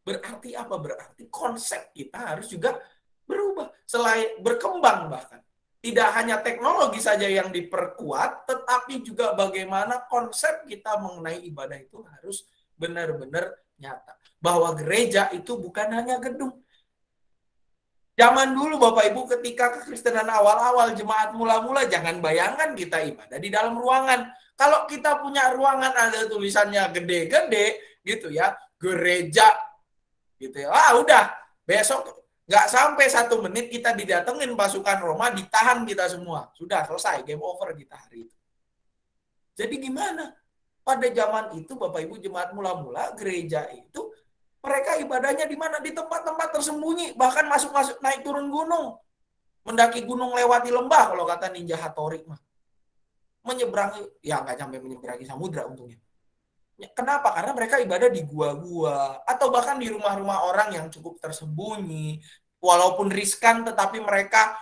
Berarti apa? Berarti konsep kita harus juga berubah, selain berkembang bahkan. Tidak hanya teknologi saja yang diperkuat, tetapi juga bagaimana konsep kita mengenai ibadah itu harus benar-benar nyata. Bahwa gereja itu bukan hanya gedung. Zaman dulu Bapak Ibu ketika kekristenan awal-awal, jemaat mula-mula, jangan bayangkan kita ibadah di dalam ruangan. Kalau kita punya ruangan ada tulisannya gede-gede gitu ya, gereja gitu ya. Udah, besok nggak sampai 1 menit kita didatengin pasukan Roma, ditahan kita semua. Sudah selesai, game over kita hari itu. Jadi gimana? Pada zaman itu Bapak Ibu jemaat mula-mula, gereja itu mereka ibadahnya di mana? Di tempat-tempat tersembunyi, bahkan masuk-masuk naik turun gunung. Mendaki gunung lewati lembah kalau kata Ninja Hattori mah. Menyeberangi, ya nggak sampai menyeberangi samudra untungnya. Kenapa? Karena mereka ibadah di gua-gua atau bahkan di rumah-rumah orang yang cukup tersembunyi, walaupun riskan, tetapi mereka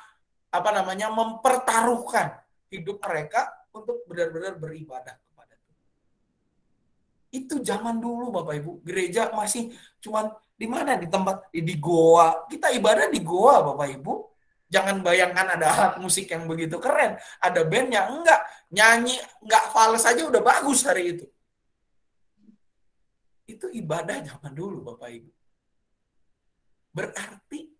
mempertaruhkan hidup mereka untuk benar-benar beribadah kepada Tuhan. Itu zaman dulu Bapak Ibu, gereja masih cuman di mana? Di tempat di goa. Kita ibadah di goa Bapak Ibu. Jangan bayangkan ada alat musik yang begitu keren, ada bandnya, enggak, nyanyi enggak fals aja udah bagus hari itu. Itu ibadah zaman dulu Bapak Ibu. Berarti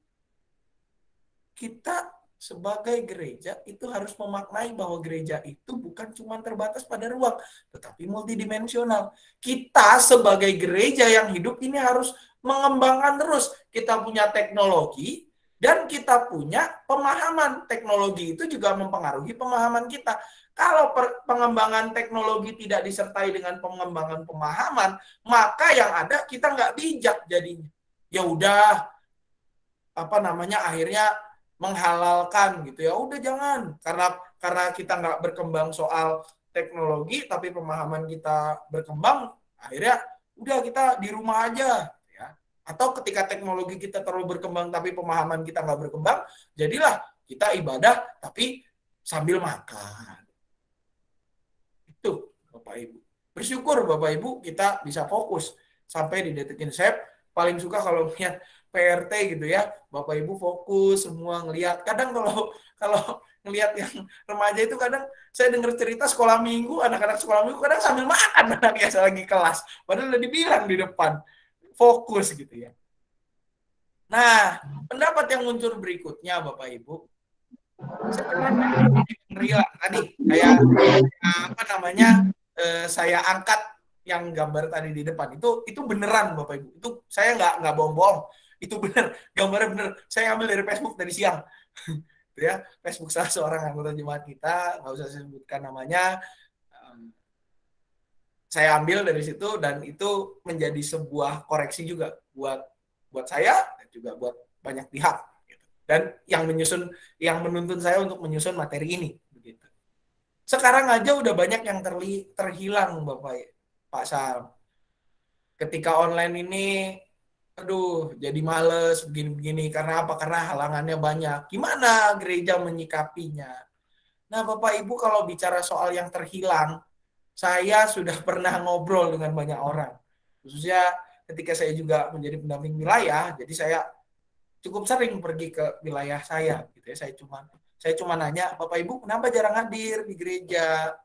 kita sebagai gereja itu harus memaknai bahwa gereja itu bukan cuma terbatas pada ruang, tetapi multidimensional. Kita sebagai gereja yang hidup ini harus mengembangkan terus. Kita punya teknologi, dan kita punya pemahaman. Teknologi itu juga mempengaruhi pemahaman kita. Kalau pengembangan teknologi tidak disertai dengan pengembangan pemahaman, maka yang ada kita nggak bijak jadinya. Ya udah, akhirnya menghalalkan gitu ya. Udah jangan, karena kita nggak berkembang soal teknologi, tapi pemahaman kita berkembang, akhirnya udah kita di rumah aja. Atau ketika teknologi kita terlalu berkembang tapi pemahaman kita nggak berkembang, jadilah kita ibadah tapi sambil makan. Itu Bapak Ibu. Bersyukur Bapak Ibu kita bisa fokus sampai di detik ini. Saya paling suka kalau lihat PRT gitu ya, Bapak Ibu fokus semua ngelihat. Kadang kalau ngelihat yang remaja itu kadang saya dengar cerita sekolah minggu, anak-anak sekolah minggu kadang sambil makan anaknya lagi kelas. Padahal udah dibilang di depan. Fokus gitu ya. Nah, pendapat yang muncul berikutnya Bapak Ibu, tadi saya angkat yang gambar tadi di depan itu beneran Bapak Ibu. Itu saya nggak bohong-bohong. Itu bener, gambarnya bener. Saya ambil dari Facebook tadi siang. Ya, Facebook salah seorang anggota jemaat kita, nggak usah saya sebutkan namanya. Saya ambil dari situ dan itu menjadi sebuah koreksi juga buat buat saya dan juga buat banyak pihak. Dan yang menuntun saya untuk menyusun materi ini. Begitu. Sekarang aja udah banyak yang terhilang, Pak Sam. Ketika online ini, aduh, jadi males begini-begini. Karena apa? Karena halangannya banyak. Gimana gereja menyikapinya? Nah, Bapak Ibu, kalau bicara soal yang terhilang, saya sudah pernah ngobrol dengan banyak orang. Khususnya ketika saya juga menjadi pendamping wilayah, jadi saya cukup sering pergi ke wilayah saya gitu ya. Saya cuma nanya, Bapak Ibu kenapa jarang hadir di gereja?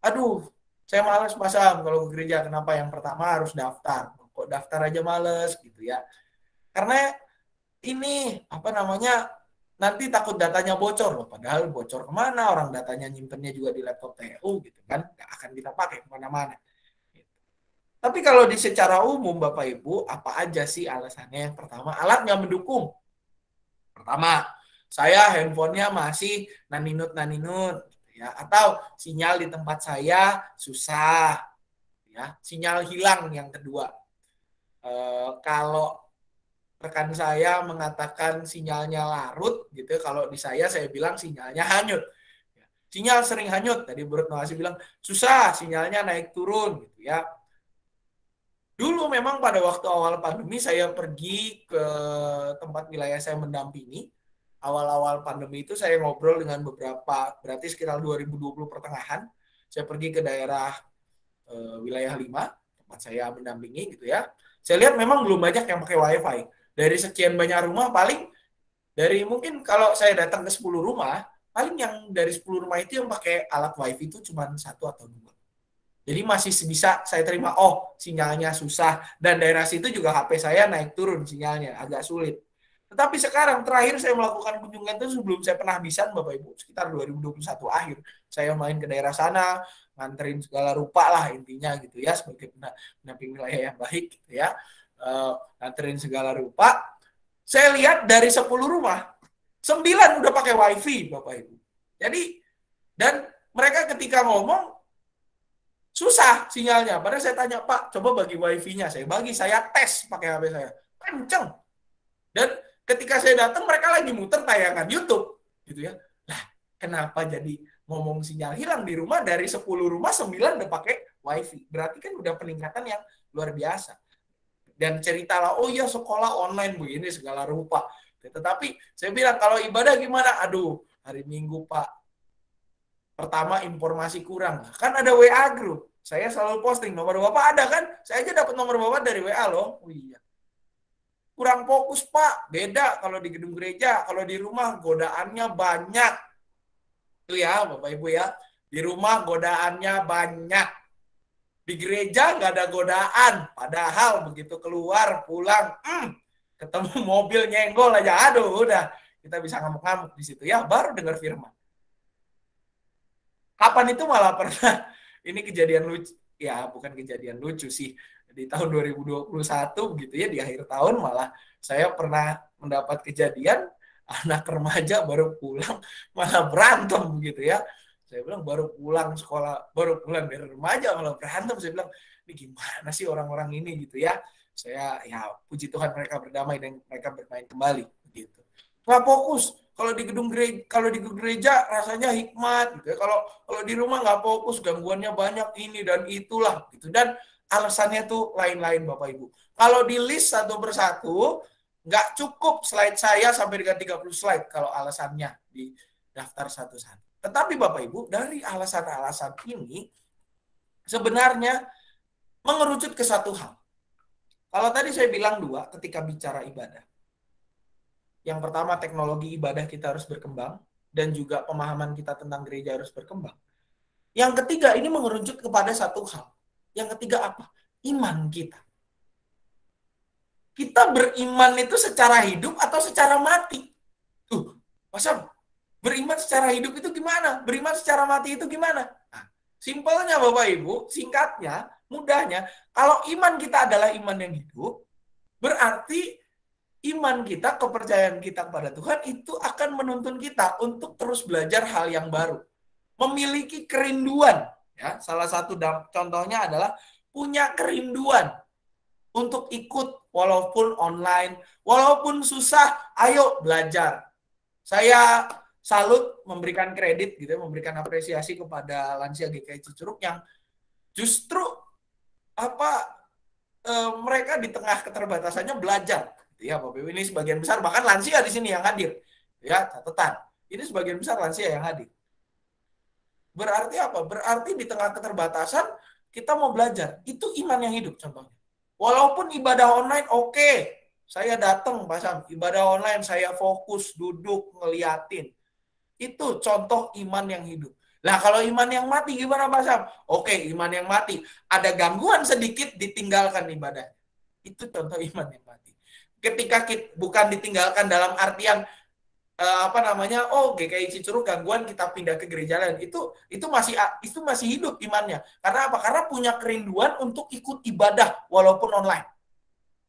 Aduh, saya malas pasang kalau ke gereja. Kenapa? Yang pertama harus daftar. Kok daftar aja males gitu ya. Karena ini nanti takut datanya bocor loh. Padahal bocor kemana? Orang datanya nyimpennya juga di laptop TU gitu kan. Nggak akan kita pakai kemana-mana. Tapi kalau di secara umum Bapak Ibu, apa aja sih alasannya? Yang pertama, alatnya mendukung. Pertama, saya handphonenya masih naninut ya, atau sinyal di tempat saya susah ya, sinyal hilang. Yang kedua, kalau rekan saya mengatakan sinyalnya larut gitu, kalau di saya bilang sinyalnya hanyut. Sinyal sering hanyut, tadi Bro Noasi bilang susah sinyalnya naik turun gitu ya. Dulu memang pada waktu awal pandemi saya pergi ke tempat wilayah saya mendampingi. Awal-awal pandemi itu saya ngobrol dengan beberapa, berarti sekitar 2020 pertengahan, saya pergi ke daerah wilayah 5, tempat saya mendampingi gitu ya. Saya lihat memang belum banyak yang pakai wifi. Dari sekian banyak rumah, paling dari mungkin kalau saya datang ke 10 rumah, paling yang dari 10 rumah itu yang pakai alat wifi itu cuma 1 atau 2. Jadi masih bisa saya terima, oh sinyalnya susah. Dan daerah situ juga HP saya naik turun sinyalnya, agak sulit. Tetapi sekarang terakhir saya melakukan kunjungan itu sebelum saya penghabisan Bapak Ibu, sekitar 2021 akhir. Saya main ke daerah sana, nganterin segala rupa lah intinya gitu ya, sebagai pendamping wilayah yang baik gitu ya. Nganterin segala rupa. Saya lihat dari 10 rumah, 9 udah pakai wifi Bapak Ibu. Jadi, dan mereka ketika ngomong, susah sinyalnya. Padahal saya tanya, Pak, coba bagi wifi-nya. Saya tes pakai HP saya. Kenceng. Dan ketika saya datang, mereka lagi muter tayangan YouTube. Gitu ya. Lah, kenapa jadi ngomong sinyal hilang di rumah? Dari 10 rumah, 9 udah pakai wifi. Berarti kan udah peningkatan yang luar biasa. Dan ceritalah, oh iya sekolah online begini segala rupa. Tetapi saya bilang, kalau ibadah gimana? Aduh, hari Minggu, Pak. Pertama, informasi kurang. Kan ada WA group. Saya selalu posting. Nomor Bapak ada kan? Saya aja dapat nomor Bapak dari WA loh. Oh iya. Kurang fokus, Pak. Beda kalau di gedung gereja. Kalau di rumah, godaannya banyak. Itu ya, Bapak Ibu ya. Di rumah, godaannya banyak. Di gereja nggak ada godaan. Padahal begitu keluar, pulang, ketemu mobil nyenggol aja. Aduh, udah. Kita bisa ngamuk-ngamuk di situ ya. Baru dengar firman. Kapan itu malah pernah, ini kejadian lucu, ya bukan kejadian lucu sih, di tahun 2021 gitu ya, di akhir tahun malah saya pernah mendapat kejadian anak remaja baru pulang malah berantem gitu ya. Saya bilang baru pulang sekolah, baru pulang dari remaja malah berantem. Saya bilang, ini gimana sih orang-orang ini gitu ya. Saya ya puji Tuhan mereka berdamai dan mereka bermain kembali gitu. Nggak fokus. Kalau di gedung gereja rasanya hikmat gitu ya. Kalau di rumah nggak fokus, gangguannya banyak ini dan itulah gitu. Dan alasannya tuh lain-lain Bapak Ibu. Kalau di list satu persatu nggak cukup slide saya sampai dengan 30 slide kalau alasannya di daftar satu-satu. Tetapi Bapak Ibu, dari alasan-alasan ini sebenarnya mengerucut ke satu hal. Kalau tadi saya bilang 2 ketika bicara ibadah. Yang pertama, teknologi ibadah kita harus berkembang, dan juga pemahaman kita tentang gereja harus berkembang. Yang ketiga, ini mengerucut kepada satu hal. Yang ketiga apa? Iman kita. Kita beriman itu secara hidup atau secara mati? Pasal, beriman secara hidup itu gimana? Beriman secara mati itu gimana? Nah, simpelnya Bapak Ibu, singkatnya, mudahnya, kalau iman kita adalah iman yang hidup, berarti iman kita, kepercayaan kita kepada Tuhan itu akan menuntun kita untuk terus belajar hal yang baru. Memiliki kerinduan. Ya, salah satu contohnya adalah punya kerinduan untuk ikut walaupun online, walaupun susah, ayo belajar. Saya salut memberikan kredit gitu, memberikan apresiasi kepada lansia GKI Cicurug yang justru mereka di tengah keterbatasannya belajar. Ya, Bapak Ibu, ini sebagian besar bahkan lansia di sini yang hadir. Ya, catatan. Ini sebagian besar lansia yang hadir. Berarti apa? Berarti di tengah keterbatasan kita mau belajar. Itu iman yang hidup contohnya. Walaupun ibadah online oke. Saya datang, Pak Sam, ibadah online saya fokus, duduk, ngeliatin. Itu contoh iman yang hidup. Nah, kalau iman yang mati gimana, Pak Sam? Oke, iman yang mati. Ada gangguan sedikit, ditinggalkan ibadah. Itu contoh iman yang mati. Ketika kita, bukan ditinggalkan dalam artian GKI Cicurug gangguan kita pindah ke gereja lain. Itu masih hidup imannya. Karena apa? Karena punya kerinduan untuk ikut ibadah walaupun online.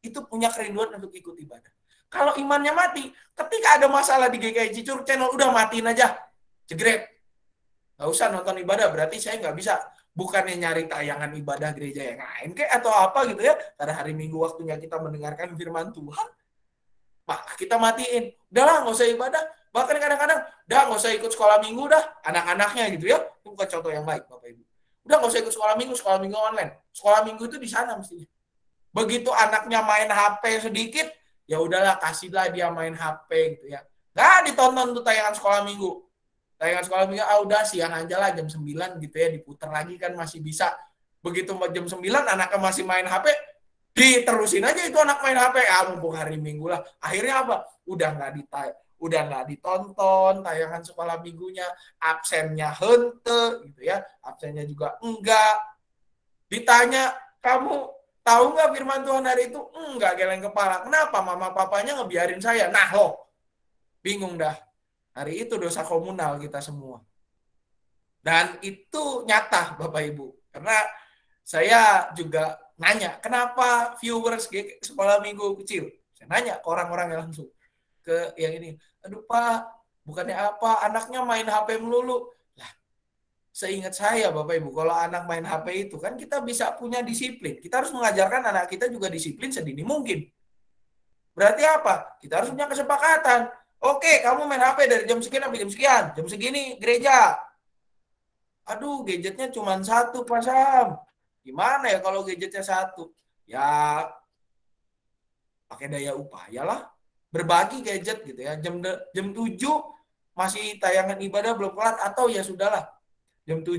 Itu punya kerinduan untuk ikut ibadah. Kalau imannya mati, ketika ada masalah di GKI Cicurug channel, udah matiin aja. Jegret. Nggak usah nonton ibadah, berarti saya nggak bisa. Bukannya nyari tayangan ibadah gereja yang lain kayak atau apa gitu ya. Pada hari Minggu waktunya kita mendengarkan firman Tuhan, maka kita matiin. Udahlah, nggak usah ibadah. Bahkan kadang-kadang, udah nggak usah ikut sekolah minggu dah, anak-anaknya gitu ya. Itu bukan contoh yang baik, Bapak Ibu. Udah nggak usah ikut sekolah minggu online. Sekolah minggu itu di sana mestinya. Begitu anaknya main HP sedikit, ya udahlah, kasihlah dia main HP gitu ya. Nggak ditonton tuh tayangan sekolah minggu. Tayangan sekolah minggu, udah siang aja lah, jam 9 gitu ya, diputar lagi kan masih bisa. Begitu jam 9, anaknya masih main HP, diterusin aja itu anak main HP. Mumpung hari Minggu lah. Akhirnya apa? Udah nggak ditonton tayangan sekolah minggunya, absennya hente gitu ya, absennya juga enggak. Ditanya, kamu tahu nggak firman Tuhan hari itu? Enggak, geleng kepala. Kenapa? Mama papanya ngebiarin saya. Nah loh, bingung dah. Hari itu dosa komunal kita semua. Dan itu nyata Bapak Ibu. Karena saya juga nanya, kenapa viewers sekolah minggu kecil? Saya nanya ke orang-orang yang langsung. Ke yang ini. Aduh Pak, bukannya apa, anaknya main HP melulu. Lah, seingat saya Bapak Ibu, kalau anak main HP itu kan kita bisa punya disiplin. Kita harus mengajarkan anak kita juga disiplin sedini mungkin. Berarti apa? Kita harus punya kesepakatan. Oke, kamu main HP dari jam sekian sampai jam sekian. Jam segini gereja. Aduh, gadgetnya cuma satu, Pak Sam. Gimana ya kalau gadgetnya satu? Ya, pakai daya upaya lah. Berbagi gadget gitu ya. Jam 7 masih tayangan ibadah belum kelar, atau ya sudahlah. Jam 7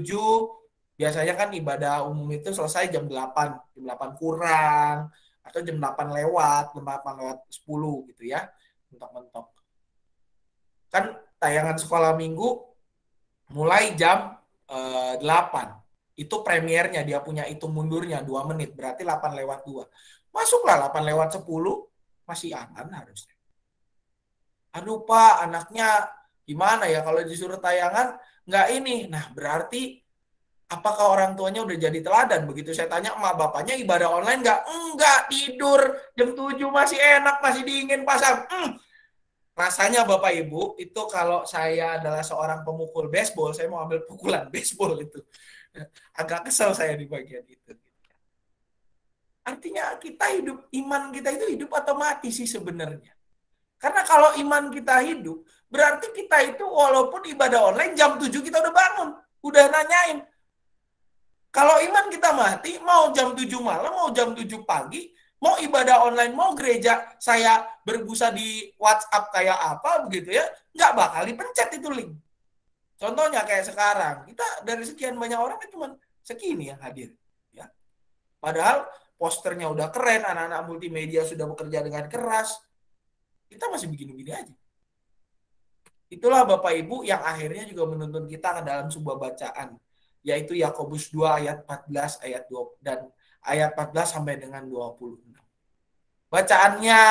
biasanya kan ibadah umum itu selesai jam 8. Jam 8 kurang. Atau jam 8 lewat. Jam 8 lewat 10 gitu ya. Mentok-mentok. Kan tayangan sekolah minggu mulai jam 8. Itu premiernya, dia punya hitung mundurnya 2 menit, berarti 8 lewat 2. Masuklah 8 lewat 10, masih aman harusnya. Aduh Pak, anaknya gimana ya kalau disuruh tayangan nggak ini. Nah berarti apakah orang tuanya udah jadi teladan? Begitu saya tanya, emak bapaknya ibadah online nggak? Enggak, tidur jam 7 masih enak, masih dingin pasang. Rasanya Bapak Ibu, itu kalau saya adalah seorang pemukul baseball, saya mau ambil pukulan baseball itu. Agak kesel saya di bagian itu. Artinya kita hidup, iman kita itu hidup atau mati sih sebenarnya. Karena kalau iman kita hidup, berarti kita itu walaupun ibadah online jam 7 kita udah bangun, udah nanyain. Kalau iman kita mati, mau jam 7 malam, mau jam 7 pagi, mau ibadah online, mau gereja saya berbusa di WhatsApp kayak apa begitu ya, nggak bakal dipencet itu link. Contohnya kayak sekarang, kita dari sekian banyak orang kan cuma segini yang hadir. Ya. Padahal posternya udah keren, anak-anak multimedia sudah bekerja dengan keras, kita masih begini-begini aja. Itulah Bapak Ibu yang akhirnya juga menuntun kita ke dalam sebuah bacaan, yaitu Yakobus 2 ayat 14 ayat 2 dan ayat 14 sampai dengan 26. Bacaannya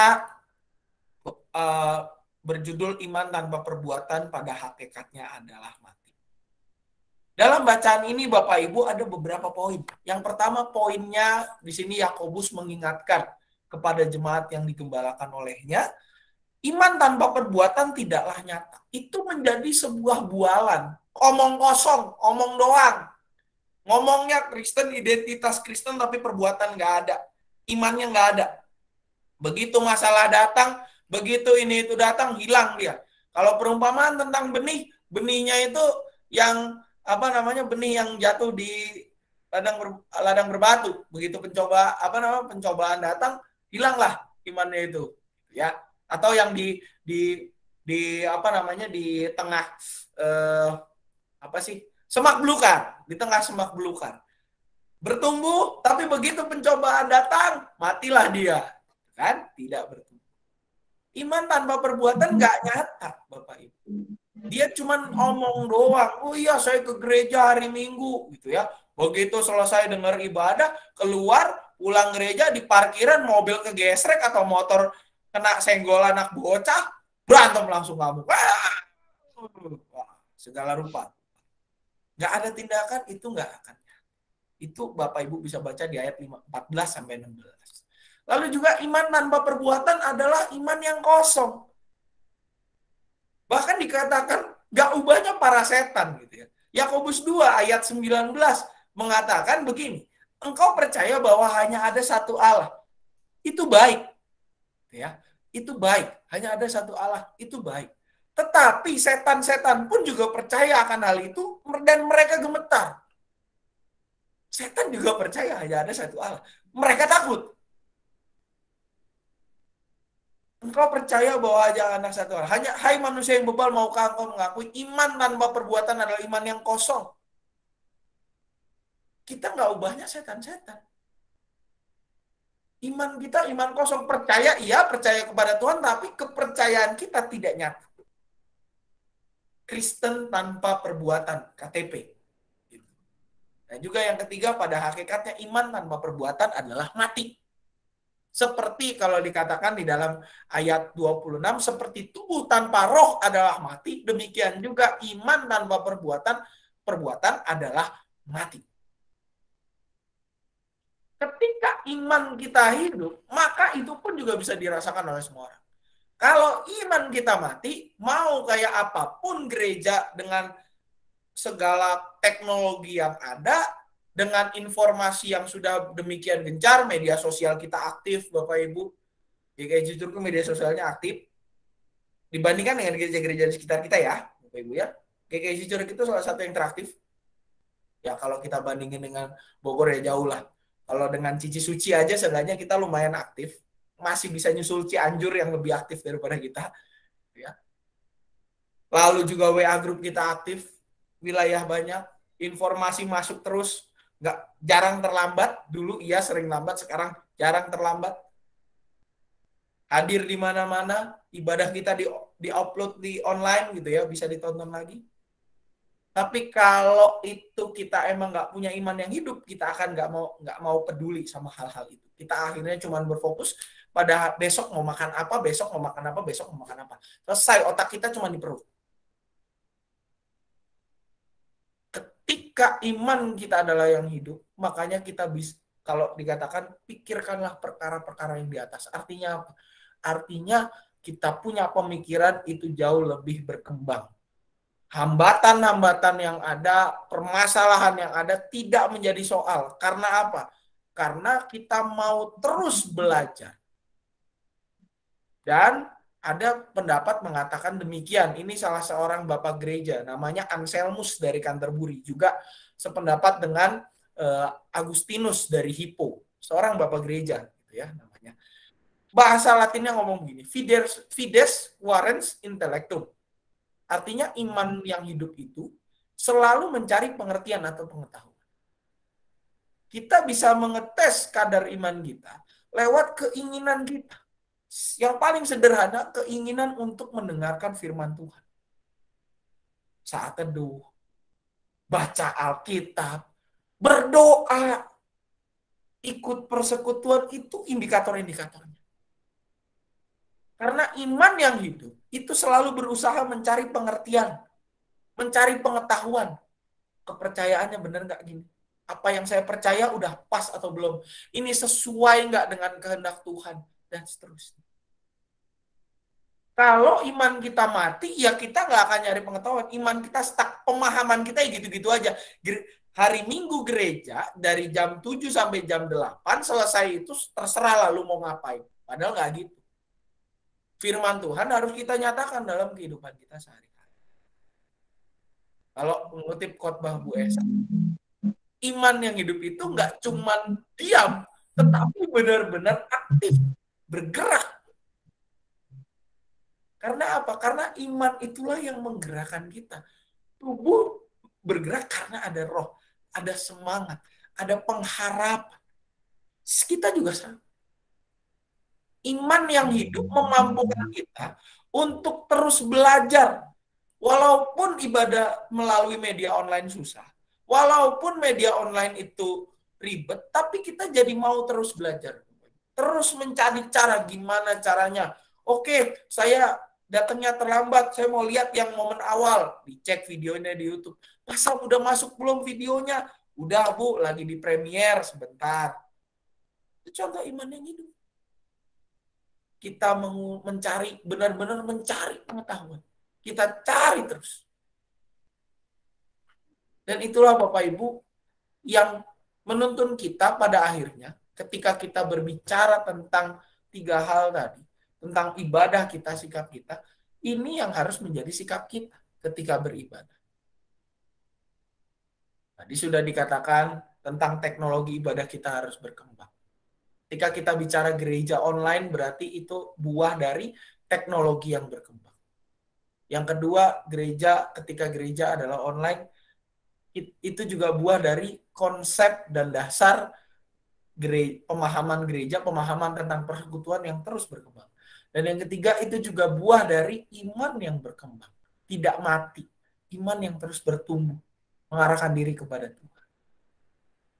berjudul iman tanpa perbuatan pada hakikatnya adalah mati. Dalam bacaan ini Bapak Ibu ada beberapa poin. Yang pertama poinnya di sini Yakobus mengingatkan kepada jemaat yang digembalakan olehnya, iman tanpa perbuatan tidaklah nyata. Itu menjadi sebuah bualan, omong kosong, omong doang. Ngomongnya Kristen, identitas Kristen, tapi perbuatan nggak ada. Imannya nggak ada. Begitu masalah datang, begitu ini itu datang, hilang dia. Kalau perumpamaan tentang benih, benihnya itu yang apa namanya, benih yang jatuh di ladang berbatu. Begitu pencobaan datang, hilanglah imannya itu, ya. Atau yang di apa namanya, di tengah semak belukar, di tengah semak belukar. Bertumbuh, tapi begitu pencobaan datang, matilah dia. Kan? Tidak bertumbuh. Iman tanpa perbuatan nggak nyata, Bapak Ibu. Dia cuman omong doang. Oh iya, saya ke gereja hari Minggu, gitu ya. Begitu selesai dengar ibadah, keluar, pulang gereja, di parkiran mobil kegesrek atau motor kena senggol anak bocah, berantem langsung kamu. Wah, segala rupa. Nggak ada tindakan, itu nggak akan. Itu Bapak Ibu bisa baca di ayat 14 sampai 16. Lalu juga iman tanpa perbuatan adalah iman yang kosong. Bahkan dikatakan nggak ubahnya para setan, gitu ya. Yakobus 2 ayat 19 mengatakan begini, engkau percaya bahwa hanya ada satu Allah. Itu baik. Ya, itu baik. Hanya ada satu Allah, itu baik. Tetapi setan-setan pun juga percaya akan hal itu dan mereka gemetar. Setan juga percaya hanya ada satu Allah. Mereka takut. Engkau percaya bahwa hanya ada satu Allah. Hanya, hai manusia yang bebal, maukah engkau mengakui iman tanpa perbuatan adalah iman yang kosong? Kita nggak ubahnya setan-setan. Iman kita iman kosong. Percaya, iya, percaya kepada Tuhan, tapi kepercayaan kita tidak nyata. Kristen tanpa perbuatan, KTP. Dan juga yang ketiga, pada hakikatnya iman tanpa perbuatan adalah mati. Seperti kalau dikatakan di dalam ayat 26, seperti tubuh tanpa roh adalah mati, demikian juga iman tanpa perbuatan adalah mati. Ketika iman kita hidup, maka itu pun juga bisa dirasakan oleh semua orang. Kalau iman kita mati, mau kayak apapun gereja dengan segala teknologi yang ada, dengan informasi yang sudah demikian gencar, media sosial kita aktif, Bapak Ibu. GKI Citurku media sosialnya aktif. Dibandingkan dengan gereja-gereja di sekitar kita ya, Bapak Ibu ya. GKI Citurku itu salah satu yang teraktif. Ya kalau kita bandingin dengan Bogor ya jauh lah. Kalau dengan Cici Suci aja seenggaknya kita lumayan aktif. Masih bisa nyusul Cianjur yang lebih aktif daripada kita. Ya. Lalu juga WA Group kita aktif. Wilayah banyak. Informasi masuk terus. Jarang terlambat. Dulu iya sering lambat, sekarang jarang terlambat. Hadir di mana-mana, ibadah kita di-upload di online gitu ya, bisa ditonton lagi. Tapi kalau itu kita emang nggak punya iman yang hidup, kita akan nggak mau peduli sama hal-hal itu. Kita akhirnya cuma berfokus pada besok mau makan apa, besok mau makan apa, besok mau makan apa. Selesai, otak kita cuma di perut. Ketika iman kita adalah yang hidup, makanya kita bisa, kalau dikatakan pikirkanlah perkara-perkara yang di atas. Artinya apa? Artinya kita punya pemikiran itu jauh lebih berkembang. Hambatan-hambatan yang ada, permasalahan yang ada tidak menjadi soal. Karena apa? Karena kita mau terus belajar. Dan ada pendapat mengatakan demikian. Ini salah seorang bapak gereja, namanya Anselmus dari Canterbury. Juga sependapat dengan Agustinus dari Hippo. Seorang bapak gereja, gitu ya namanya. Bahasa Latinnya ngomong begini, fides warens intellectum. Artinya iman yang hidup itu selalu mencari pengertian atau pengetahuan. Kita bisa mengetes kadar iman kita lewat keinginan kita. Yang paling sederhana, keinginan untuk mendengarkan firman Tuhan. Saat teduh, baca Alkitab, berdoa, ikut persekutuan, itu indikator-indikatornya. Karena iman yang hidup itu selalu berusaha mencari pengertian, mencari pengetahuan. Kepercayaannya benar nggak gini? Apa yang saya percaya udah pas atau belum? Ini sesuai nggak dengan kehendak Tuhan? Dan seterusnya. Kalau iman kita mati, ya kita nggak akan nyari pengetahuan. Iman kita stuck, pemahaman kita ya gitu-gitu aja. Hari Minggu gereja, dari jam 7 sampai jam 8, selesai itu terserah lah lu mau ngapain. Padahal nggak gitu. Firman Tuhan harus kita nyatakan dalam kehidupan kita sehari-hari. Kalau mengutip khotbah Bu Esa, iman yang hidup itu nggak cuman diam, tetapi benar-benar aktif, bergerak. Karena apa? Karena iman itulah yang menggerakkan kita. Tubuh bergerak karena ada roh, ada semangat, ada pengharapan. Kita juga sama. Iman yang hidup memampukan kita untuk terus belajar. Walaupun ibadah melalui media online susah, walaupun media online itu ribet, tapi kita jadi mau terus belajar. Terus mencari cara gimana caranya. Oke, saya datangnya terlambat, saya mau lihat yang momen awal, dicek videonya di YouTube. Masa udah masuk belum videonya? Udah Bu, lagi di Premiere sebentar. Itu contoh iman yang hidup. Kita mencari, benar-benar mencari pengetahuan. Kita cari terus. Dan itulah Bapak Ibu yang menuntun kita pada akhirnya ketika kita berbicara tentang 3 hal tadi, tentang ibadah kita, sikap kita, ini yang harus menjadi sikap kita ketika beribadah. Tadi sudah dikatakan tentang teknologi ibadah kita harus berkembang. Ketika kita bicara gereja online, berarti itu buah dari teknologi yang berkembang. Yang kedua, ketika gereja adalah online, itu juga buah dari konsep dan dasar pemahaman gereja, pemahaman tentang persekutuan yang terus berkembang. Dan yang ketiga, itu juga buah dari iman yang berkembang. Tidak mati. Iman yang terus bertumbuh. Mengarahkan diri kepada Tuhan.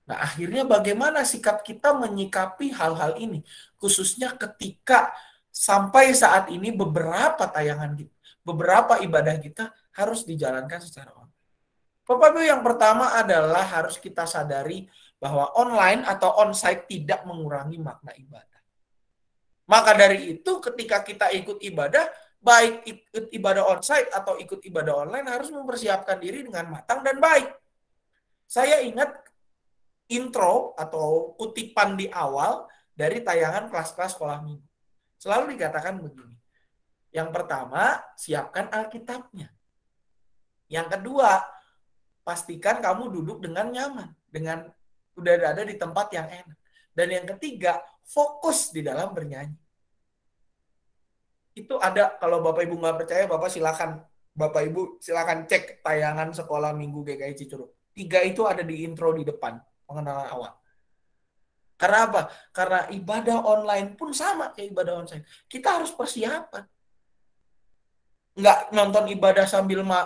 Nah, akhirnya bagaimana sikap kita menyikapi hal-hal ini? Khususnya ketika sampai saat ini beberapa tayangan kita, beberapa ibadah kita harus dijalankan secara online. Bapak Ibu, yang pertama adalah harus kita sadari bahwa online atau onsite tidak mengurangi makna ibadah. Maka dari itu ketika kita ikut ibadah, baik ikut ibadah onsite atau ikut ibadah online, harus mempersiapkan diri dengan matang dan baik. Saya ingat intro atau kutipan di awal dari tayangan kelas-kelas sekolah minggu. Selalu dikatakan begini. Yang pertama, siapkan Alkitabnya. Yang kedua, pastikan kamu duduk dengan nyaman, dengan udah ada di tempat yang enak. Dan yang ketiga, fokus di dalam bernyanyi. Itu ada, kalau Bapak Ibu nggak percaya, Bapak Ibu silakan cek tayangan sekolah minggu GKI Cicurug. 3 itu ada di intro di depan, pengenalan awal. Karena apa? Karena ibadah online pun sama kayak ibadah onsite. Kita harus persiapan. Nggak nonton ibadah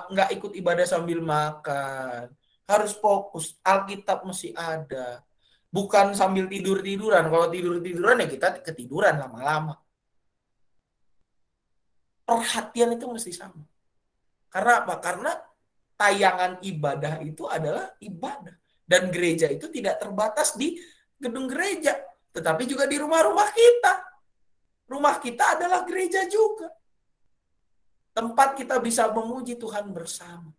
nggak ikut ibadah sambil makan. Harus fokus. Alkitab mesti ada. Bukan sambil tidur-tiduran. Kalau tidur-tiduran ya kita ketiduran lama-lama. Perhatian itu mesti sama. Karena apa? Karena tayangan ibadah itu adalah ibadah. Dan gereja itu tidak terbatas di gedung gereja. Tetapi juga di rumah-rumah kita. Rumah kita adalah gereja juga. Tempat kita bisa memuji Tuhan bersama.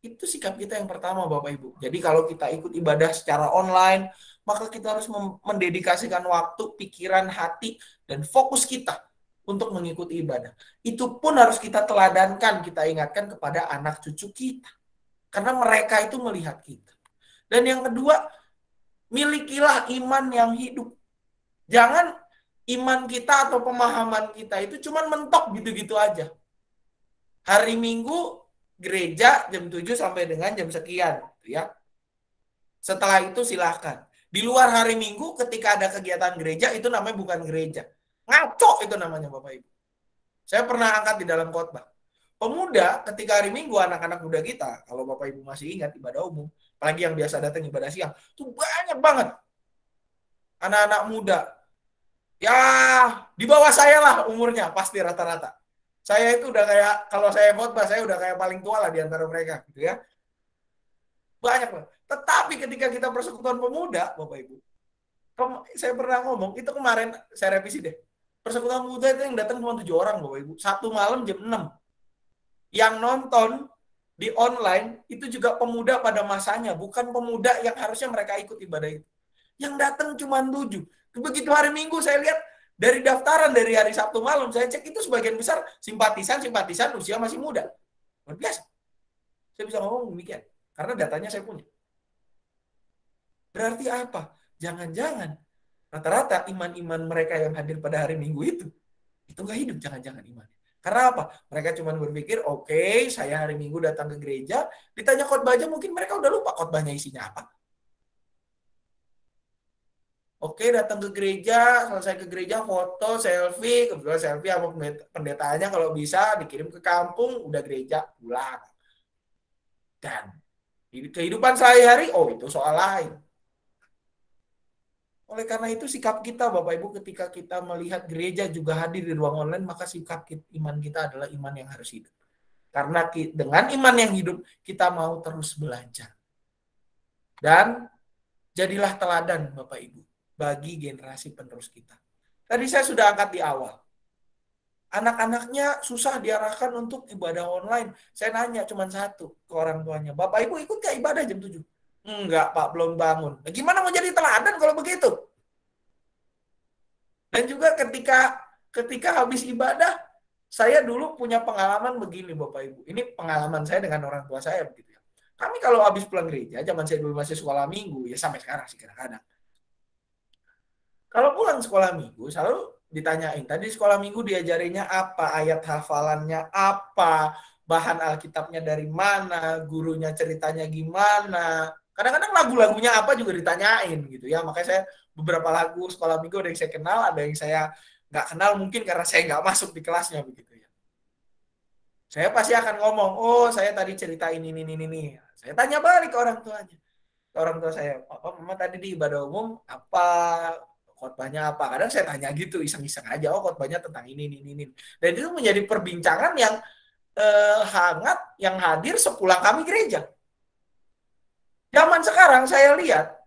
Itu sikap kita yang pertama Bapak Ibu. Jadi kalau kita ikut ibadah secara online, maka kita harus mendedikasikan waktu, pikiran, hati, dan fokus kita untuk mengikuti ibadah. Itu pun harus kita teladankan, kita ingatkan kepada anak cucu kita. Karena mereka itu melihat kita. Dan yang kedua, milikilah iman yang hidup. Jangan iman kita atau pemahaman kita itu cuma mentok gitu-gitu aja. Hari Minggu gereja jam 7 sampai dengan jam sekian, ya. Setelah itu silahkan. Di luar hari Minggu ketika ada kegiatan gereja itu namanya bukan gereja. Ngaco itu namanya Bapak Ibu. Saya pernah angkat di dalam khotbah. Pemuda ketika hari Minggu, anak-anak muda kita, kalau Bapak Ibu masih ingat ibadah umum, apalagi yang biasa datang ibadah siang, itu banyak banget anak-anak muda. Ya, di bawah saya lah umurnya pasti rata-rata. Saya itu udah kayak, kalau saya khotbah, saya udah kayak paling tua lah di antara mereka, gitu ya. Banyak lah. Tetapi ketika kita persekutuan pemuda, Bapak Ibu, saya pernah ngomong, itu kemarin saya revisi deh. Persekutuan pemuda itu yang datang cuma 7 orang, Bapak Ibu. Satu malam jam 6. Yang nonton di online, itu juga pemuda pada masanya, bukan pemuda yang harusnya mereka ikut ibadah itu. Yang datang cuma 7. Begitu hari Minggu saya lihat dari daftaran dari hari Sabtu malam, saya cek itu sebagian besar simpatisan usia masih muda. Luar biasa. Saya bisa ngomong demikian. Karena datanya saya punya. Berarti apa? Jangan-jangan rata-rata iman-iman mereka yang hadir pada hari Minggu itu nggak hidup, jangan-jangan iman. Karena apa? Mereka cuma berpikir, oke, saya hari Minggu datang ke gereja, ditanya khotbah aja mungkin mereka udah lupa khotbahnya isinya apa. Oke, datang ke gereja, selesai ke gereja, foto, selfie, kebetulan selfie sama pendetanya kalau bisa dikirim ke kampung, udah gereja, pulang. Dan di kehidupan sehari-hari, itu soal lain. Oleh karena itu sikap kita Bapak Ibu ketika kita melihat gereja juga hadir di ruang online, maka sikap iman kita adalah iman yang harus hidup. Karena dengan iman yang hidup kita mau terus belajar. Dan jadilah teladan Bapak Ibu bagi generasi penerus kita. Tadi saya sudah angkat di awal. Anak-anaknya susah diarahkan untuk ibadah online. Saya nanya cuma satu ke orang tuanya. Bapak Ibu ikut gak ibadah jam 7? Enggak Pak, belum bangun. Nah, gimana mau jadi teladan kalau begitu? Dan juga ketika habis ibadah, saya dulu punya pengalaman begini Bapak Ibu. Ini pengalaman saya dengan orang tua saya begitu ya. Kami kalau habis pulang gereja, zaman saya dulu masih sekolah minggu, ya sampai sekarang sih kadang-kadang. Kalau pulang sekolah minggu, selalu ditanyain, tadi sekolah minggu diajarinya apa, ayat hafalannya apa, bahan Alkitabnya dari mana, gurunya ceritanya gimana. Kadang-kadang lagu-lagunya apa juga ditanyain gitu ya. Makanya saya beberapa lagu sekolah minggu ada yang saya kenal, ada yang saya nggak kenal mungkin karena saya nggak masuk di kelasnya begitu ya. Saya pasti akan ngomong, saya tadi cerita ini. Saya tanya balik ke orang tuanya. Ke orang tua saya, Papa, Mama tadi di ibadah umum apa, khotbahnya apa. Kadang saya tanya gitu, iseng-iseng aja, khotbahnya tentang ini. Dan itu menjadi perbincangan yang hangat, yang hadir sepulang kami gereja. Zaman sekarang saya lihat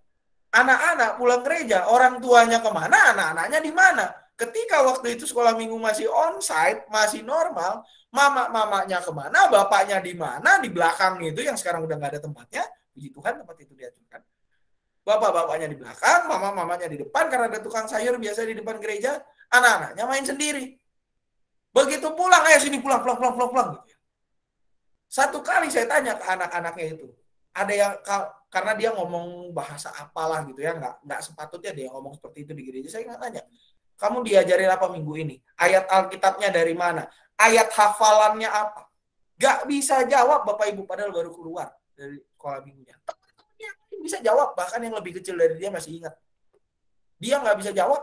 anak-anak pulang gereja, orang tuanya kemana, anak-anaknya di mana. Ketika waktu itu sekolah minggu masih onsite, masih normal, mamanya kemana, bapaknya di mana, di belakang itu yang sekarang udah nggak ada tempatnya, puji Tuhan tempat itu diaturkan. Bapak-bapaknya di belakang, mamanya di depan, karena ada tukang sayur biasa di depan gereja, anak-anaknya main sendiri. Begitu pulang, ayo sini pulang gitu ya. Satu kali saya tanya ke anak-anaknya itu, ada yang karena dia ngomong bahasa apalah gitu ya, nggak sepatutnya dia ngomong seperti itu di gereja. Saya nggak tanya, kamu diajarin apa minggu ini? Ayat Alkitabnya dari mana? Ayat hafalannya apa? Nggak bisa jawab Bapak Ibu, padahal baru keluar dari sekolah minggunya. Teman-temannya bisa jawab, bahkan yang lebih kecil dari dia masih ingat. Dia nggak bisa jawab.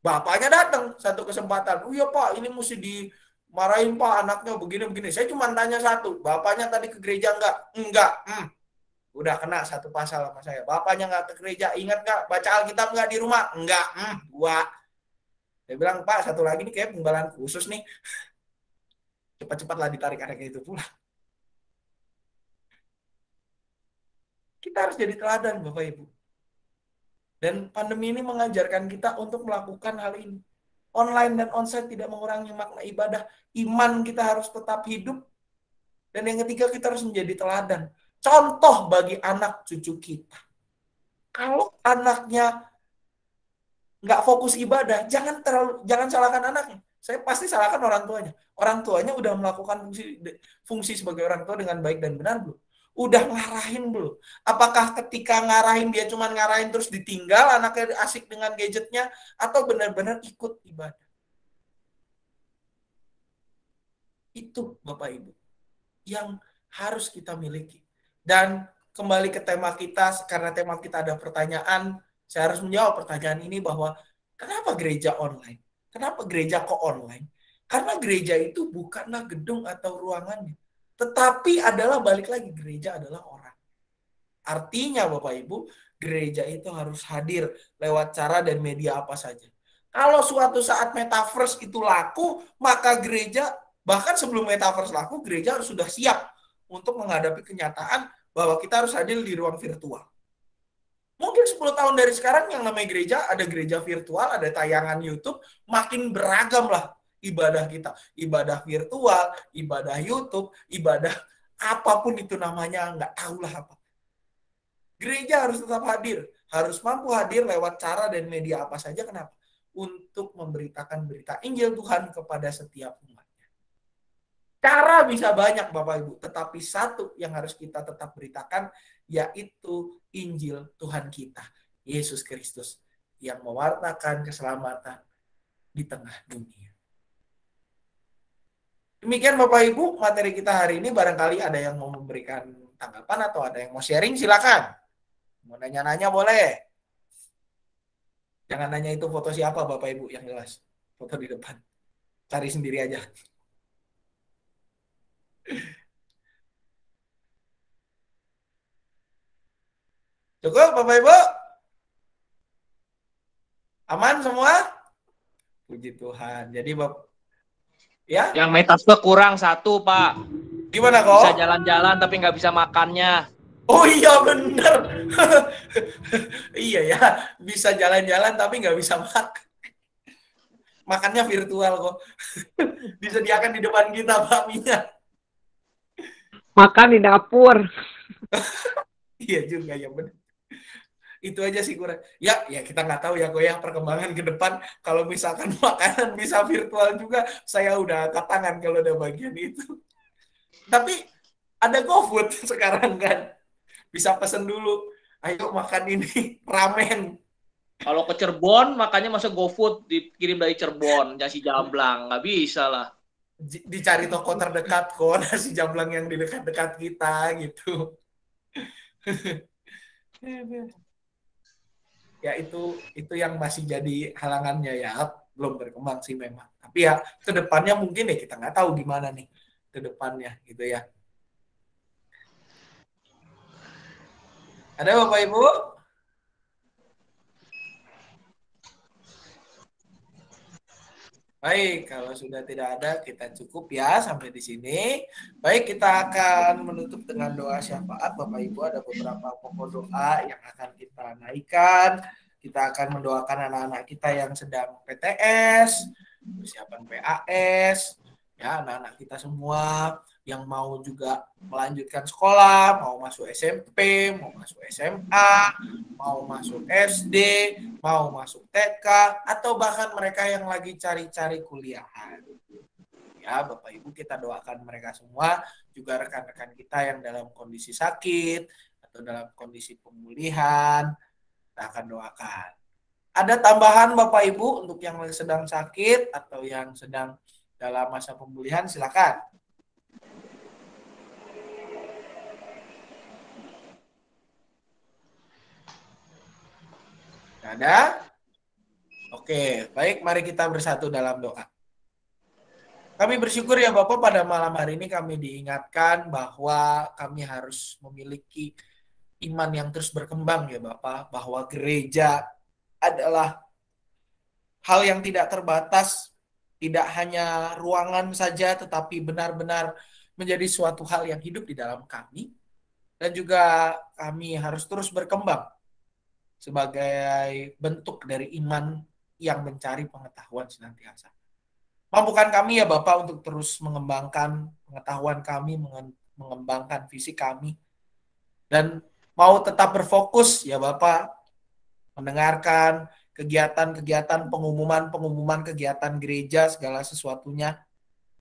Bapaknya datang satu kesempatan, iya Pak, ini mesti dimarahin Pak, anaknya begini. Saya cuma tanya satu, bapaknya tadi ke gereja enggak? Udah kena satu pasal sama saya. Bapaknya nggak ke gereja, ingat nggak? Baca Alkitab nggak di rumah? Enggak. 2. Dia bilang, Pak, satu lagi nih kayak penggalan khusus nih. Cepat-cepatlah ditarik anaknya itu pulang. Kita harus jadi teladan, Bapak Ibu. Dan pandemi ini mengajarkan kita untuk melakukan hal ini. Online dan onsite tidak mengurangi makna ibadah. Iman kita harus tetap hidup. Dan yang ketiga, kita harus menjadi teladan. Contoh bagi anak cucu kita. Kalau anaknya nggak fokus ibadah, jangan salahkan anaknya. Saya pasti salahkan orang tuanya. Orang tuanya udah melakukan fungsi sebagai orang tua dengan baik dan benar belum? Udah ngarahin belum? Apakah ketika ngarahin dia cuma ngarahin terus ditinggal, anaknya asik dengan gadgetnya, atau benar-benar ikut ibadah? Itu Bapak Ibu yang harus kita miliki. Dan kembali ke tema kita, karena tema kita ada pertanyaan, saya harus menjawab pertanyaan ini bahwa kenapa gereja online? Kenapa gereja kok online? Karena gereja itu bukanlah gedung atau ruangannya, tetapi adalah balik lagi, gereja adalah orang. Artinya Bapak Ibu, gereja itu harus hadir lewat cara dan media apa saja. Kalau suatu saat metaverse itu laku, maka gereja, bahkan sebelum metaverse laku, gereja harus sudah siap untuk menghadapi kenyataan bahwa kita harus hadir di ruang virtual. Mungkin 10 tahun dari sekarang yang namanya gereja, ada gereja virtual, ada tayangan YouTube, makin beragam lah ibadah kita. Ibadah virtual, ibadah YouTube, ibadah apapun itu namanya, nggak tahulah apa. Gereja harus tetap hadir. harus mampu hadir lewat cara dan media apa saja. Kenapa? Untuk memberitakan berita Injil Tuhan kepada setiap umatnya. Cara bisa banyak Bapak Ibu, tetapi satu yang harus kita tetap beritakan, yaitu Injil Tuhan kita, Yesus Kristus, yang mewartakan keselamatan di tengah dunia. Demikian Bapak Ibu, materi kita hari ini. Barangkali ada yang mau memberikan tanggapan atau ada yang mau sharing, silakan. Mau nanya-nanya boleh. Jangan nanya itu foto siapa Bapak Ibu, yang jelas. Foto di depan. Cari sendiri aja. Cukup Bapak Ibu? Aman semua? Puji Tuhan. Jadi Bapak, ya? Yang metaspe kurang 1, Pak. Gimana kok? Bisa jalan-jalan tapi nggak bisa makannya. Oh iya bener. Iya ya, bisa jalan-jalan tapi nggak bisa makan. Makannya virtual kok. Disediakan di depan kita bakminya. Makan di dapur. Iya juga ya bener. Itu aja sih kurang. Ya kita nggak tahu ya kok ya perkembangan ke depan. Kalau misalkan makanan bisa virtual juga, saya udah angkat tangan kalau ada bagian itu. Tapi ada GoFood sekarang kan. Bisa pesen dulu, ayo makan ini, ramen. Kalau ke Cirebon, makanya masuk GoFood, dikirim dari Cirebon, nasi jamblang. Nggak bisa lah. Dicari toko terdekat kok, nasi jamblang yang di dekat-dekat kita, gitu. Ya itu yang masih jadi halangannya ya, belum berkembang sih memang. Tapi ya, ke depannya mungkin ya kita nggak tahu gimana nih, ke depannya, gitu ya. Ada Bapak Ibu? Baik, kalau sudah tidak ada, kita cukup ya sampai di sini. Baik, kita akan menutup dengan doa syafaat. Bapak Ibu, ada beberapa pokok doa yang akan kita naikkan. Kita akan mendoakan anak-anak kita yang sedang PTS, persiapan PAS, ya anak-anak kita semua yang mau juga melanjutkan sekolah, mau masuk SMP, mau masuk SMA, mau masuk SD, mau masuk TK, atau bahkan mereka yang lagi cari-cari kuliahan. Ya, Bapak Ibu, kita doakan mereka semua, juga rekan-rekan kita yang dalam kondisi sakit atau dalam kondisi pemulihan, kita akan doakan. Ada tambahan Bapak Ibu untuk yang sedang sakit atau yang sedang dalam masa pemulihan, silakan. Ada? Oke, baik, mari kita bersatu dalam doa. Kami bersyukur ya Bapak, pada malam hari ini kami diingatkan bahwa kami harus memiliki iman yang terus berkembang ya Bapak, bahwa gereja adalah hal yang tidak terbatas, tidak hanya ruangan saja, tetapi benar-benar menjadi suatu hal yang hidup di dalam kami. Dan juga kami harus terus berkembang sebagai bentuk dari iman yang mencari pengetahuan senantiasa. Mampukan kami ya Bapak untuk terus mengembangkan pengetahuan kami, mengembangkan visi kami, dan mau tetap berfokus ya Bapak, mendengarkan kegiatan-kegiatan, pengumuman kegiatan gereja, segala sesuatunya.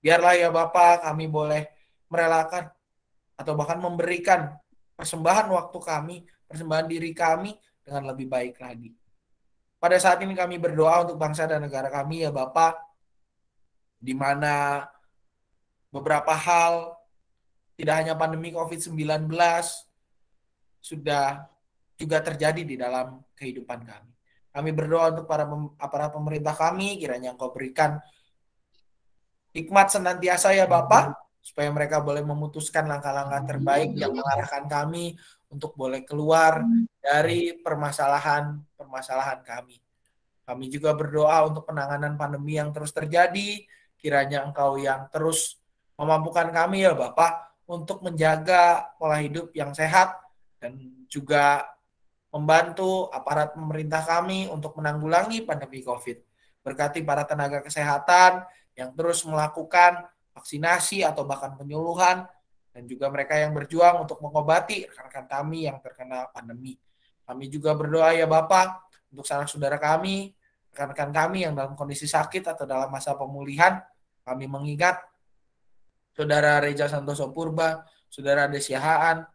Biarlah ya Bapak kami boleh merelakan atau bahkan memberikan persembahan waktu kami, persembahan diri kami dengan lebih baik lagi. Pada saat ini kami berdoa untuk bangsa dan negara kami ya Bapak, di mana beberapa hal, tidak hanya pandemi COVID-19, sudah juga terjadi di dalam kehidupan kami. Kami berdoa untuk para aparat pemerintah kami, kiranya Engkau berikan hikmat senantiasa ya Bapak, supaya mereka boleh memutuskan langkah-langkah terbaik yang mengarahkan kami untuk boleh keluar dari permasalahan kami. Kami juga berdoa untuk penanganan pandemi yang terus terjadi, kiranya Engkau yang terus memampukan kami ya Bapak untuk menjaga pola hidup yang sehat dan juga membantu aparat pemerintah kami untuk menanggulangi pandemi COVID. Berkati para tenaga kesehatan yang terus melakukan vaksinasi atau bahkan penyuluhan, dan juga mereka yang berjuang untuk mengobati rekan-rekan kami yang terkena pandemi. Kami juga berdoa ya Bapak untuk sanak saudara kami, rekan-rekan kami yang dalam kondisi sakit atau dalam masa pemulihan. Kami mengingat Saudara Reja Santoso Purba, Saudara Desia Haan.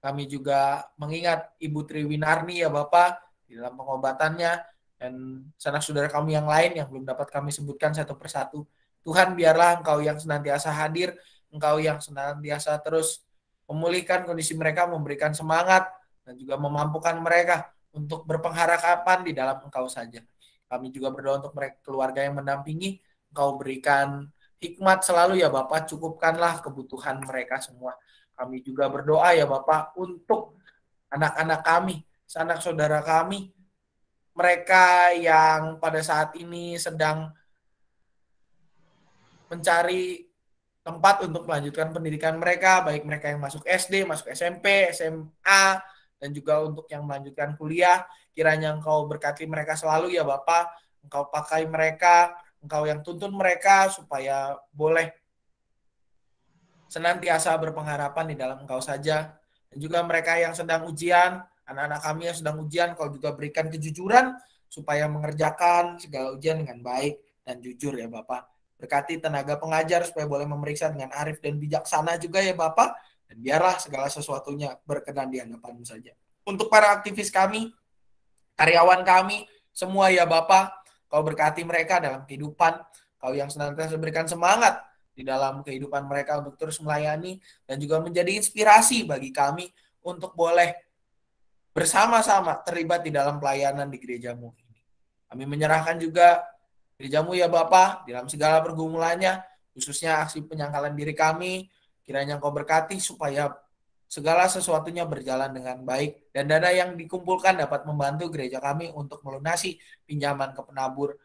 Kami juga mengingat Ibu Triwinarni ya Bapak di dalam pengobatannya, dan sanak saudara kami yang lain yang belum dapat kami sebutkan satu persatu. Tuhan, biarlah Engkau yang senantiasa hadir, Engkau yang senantiasa terus memulihkan kondisi mereka, memberikan semangat, dan juga memampukan mereka untuk berpengharapan di dalam Engkau saja. Kami juga berdoa untuk mereka, keluarga yang mendampingi, Engkau berikan hikmat selalu ya Bapak, cukupkanlah kebutuhan mereka semua. Kami juga berdoa ya Bapak untuk anak-anak kami, sanak saudara kami, mereka yang pada saat ini sedang mencari tempat untuk melanjutkan pendidikan mereka, baik mereka yang masuk SD, masuk SMP, SMA, dan juga untuk yang melanjutkan kuliah. Kiranya Engkau berkati mereka selalu ya Bapak, Engkau pakai mereka, Engkau yang tuntun mereka supaya boleh senantiasa berpengharapan di dalam Engkau saja. Dan juga mereka yang sedang ujian, anak-anak kami yang sedang ujian, Kau juga berikan kejujuran supaya mengerjakan segala ujian dengan baik dan jujur ya Bapak. Berkati tenaga pengajar supaya boleh memeriksa dengan arif dan bijaksana juga ya Bapak. Dan biarlah segala sesuatunya berkenan di hadapan-Mu saja. Untuk para aktivis kami, karyawan kami, semua ya Bapak, Kau berkati mereka dalam kehidupan. Kau yang senantiasa berikan semangat di dalam kehidupan mereka untuk terus melayani dan juga menjadi inspirasi bagi kami untuk boleh bersama-sama terlibat di dalam pelayanan di gereja-Mu ini. Kami menyerahkan juga gereja-Mu ya Bapak dalam segala pergumulannya, khususnya aksi penyangkalan diri kami. Kiranya Engkau berkati supaya segala sesuatunya berjalan dengan baik dan dana yang dikumpulkan dapat membantu gereja kami untuk melunasi pinjaman ke penabur,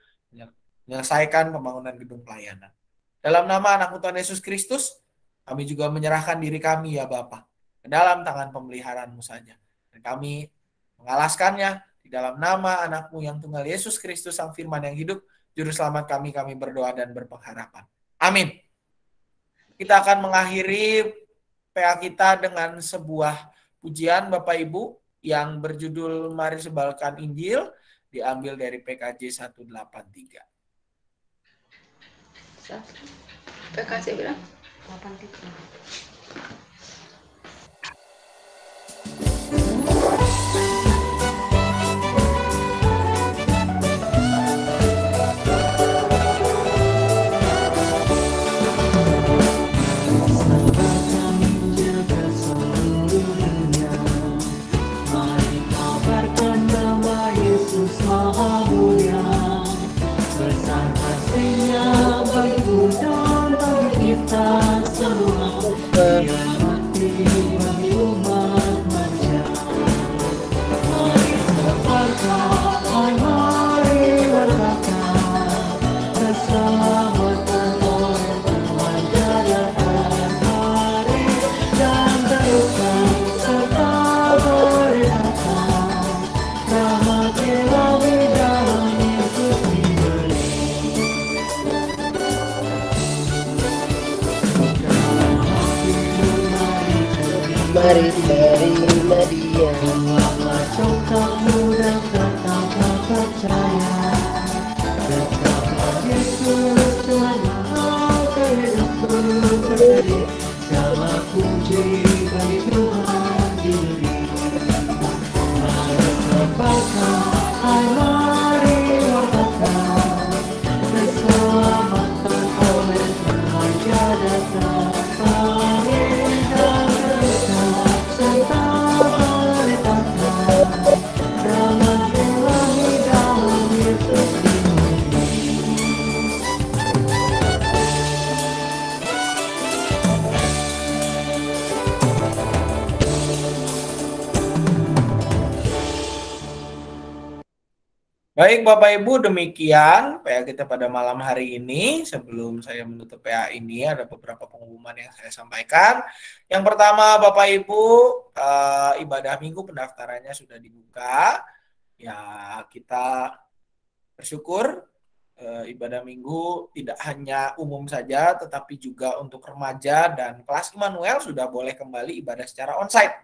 menyelesaikan pembangunan gedung pelayanan. Dalam nama anak Tuhan Yesus Kristus, kami juga menyerahkan diri kami ya Bapa ke dalam tangan pemeliharaan-Mu saja. Dan kami mengalaskannya di dalam nama anak-Mu yang tunggal Yesus Kristus, Sang Firman yang hidup, Juru Selamat kami berdoa dan berpengharapan. Amin. Kita akan mengakhiri PA kita dengan sebuah pujian Bapak Ibu yang berjudul Mari Sebalkan Injil, diambil dari PKJ 183. PKJ bilang 83. Mari terima Dia. Baik Bapak Ibu, demikian PA kita pada malam hari ini. Sebelum saya menutup PA ini, ada beberapa pengumuman yang saya sampaikan. Yang pertama Bapak Ibu, ibadah minggu pendaftarannya sudah dibuka. Ya, kita bersyukur ibadah minggu tidak hanya umum saja, tetapi juga untuk remaja dan kelas Immanuel sudah boleh kembali ibadah secara onsite.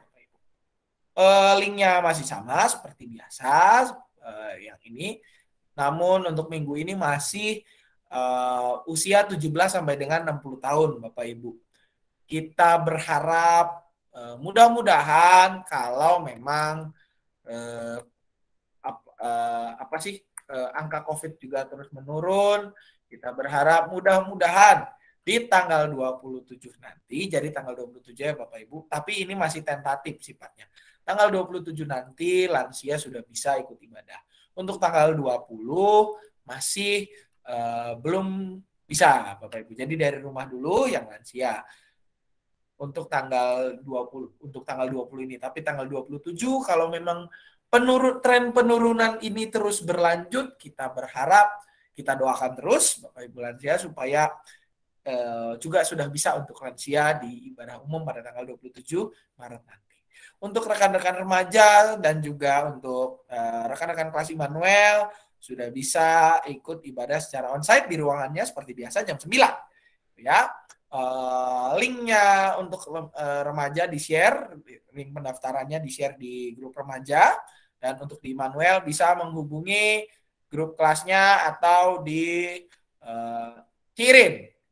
Linknya masih sama seperti biasa yang ini. Namun untuk minggu ini masih usia 17 sampai dengan 60 tahun Bapak Ibu. Kita berharap mudah-mudahan kalau memang angka COVID juga terus menurun, kita berharap mudah-mudahan di tanggal 27 nanti, jadi tanggal 27 ya Bapak Ibu, tapi ini masih tentatif sifatnya. Tanggal 27 nanti lansia sudah bisa ikut ibadah. Untuk tanggal 20 masih belum bisa Bapak Ibu. Jadi dari rumah dulu yang lansia. Untuk tanggal 20 ini, tapi tanggal 27 kalau memang tren penurunan ini terus berlanjut, kita berharap, kita doakan terus Bapak Ibu lansia supaya juga sudah bisa untuk lansia di ibadah umum pada tanggal 27 Maret nanti. Untuk rekan-rekan remaja dan juga untuk rekan-rekan kelas Immanuel sudah bisa ikut ibadah secara onsite di ruangannya seperti biasa jam 9. Ya. Linknya untuk remaja di-share, link pendaftarannya di-share di grup remaja, dan untuk di Immanuel bisa menghubungi grup kelasnya atau dikirim.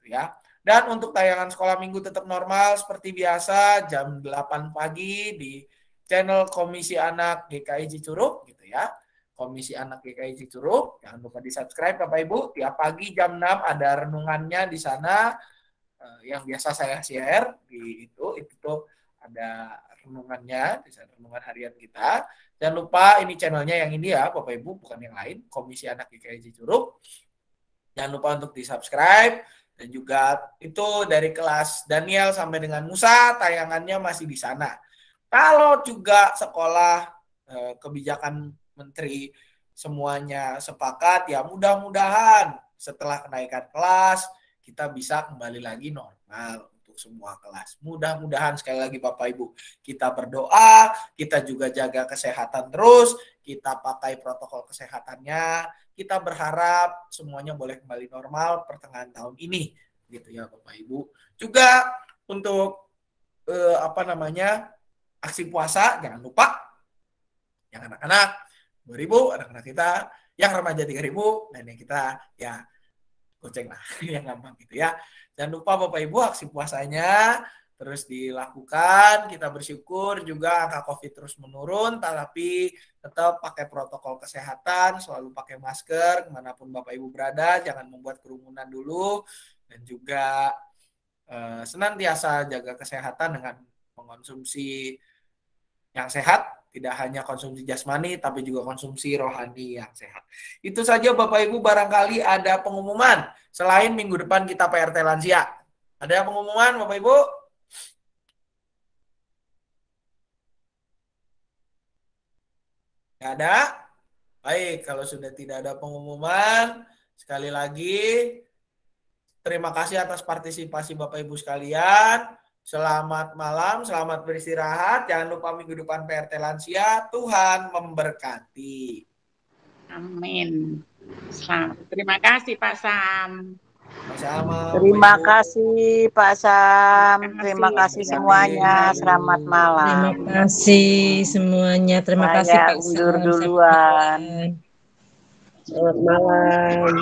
Ya. Dan untuk tayangan sekolah minggu tetap normal seperti biasa jam 8 pagi di channel Komisi Anak GKI Cicurug gitu ya. Komisi Anak GKI Cicurug, jangan lupa di-subscribe Bapak Ibu. Tiap pagi jam 6 ada renungannya di sana yang biasa saya share di itu ada renungannya, di sana renungan harian kita. Jangan lupa ini channelnya yang ini ya Bapak Ibu, bukan yang lain, Komisi Anak GKI Cicurug. Jangan lupa untuk di-subscribe. Dan juga itu dari kelas Daniel sampai dengan Musa tayangannya masih di sana. Kalau juga sekolah kebijakan menteri semuanya sepakat, ya mudah-mudahan setelah kenaikan kelas kita bisa kembali lagi normal untuk semua kelas. Mudah-mudahan sekali lagi Bapak Ibu kita berdoa, kita juga jaga kesehatan terus, kita pakai protokol kesehatannya. Kita berharap semuanya boleh kembali normal pertengahan tahun ini, gitu ya Bapak Ibu. Juga untuk aksi puasa jangan lupa, yang anak-anak 2.000, anak-anak kita, yang remaja 3.000, dan yang kita ya goceng lah, yang gampang gitu ya. Jangan lupa Bapak Ibu aksi puasanya terus dilakukan, kita bersyukur juga angka COVID terus menurun, tapi tetap pakai protokol kesehatan, selalu pakai masker, kemanapun Bapak Ibu berada, jangan membuat kerumunan dulu, dan juga senantiasa jaga kesehatan dengan mengonsumsi yang sehat, tidak hanya konsumsi jasmani, tapi juga konsumsi rohani yang sehat. Itu saja Bapak Ibu, barangkali ada pengumuman, selain minggu depan kita PRT Lansia. Ada pengumuman Bapak Ibu? Tidak ada? Baik, kalau sudah tidak ada pengumuman, sekali lagi terima kasih atas partisipasi Bapak Ibu sekalian. Selamat malam, selamat beristirahat. Jangan lupa minggu depan PRT Lansia. Tuhan memberkati. Amin. Terima kasih Pak Sam. Sama-sama. Terima kasih Pak Sam. Terima kasih semuanya. Selamat malam. Terima kasih semuanya. Terima kasih Saya Pak undur Sam. duluan. Selamat malam.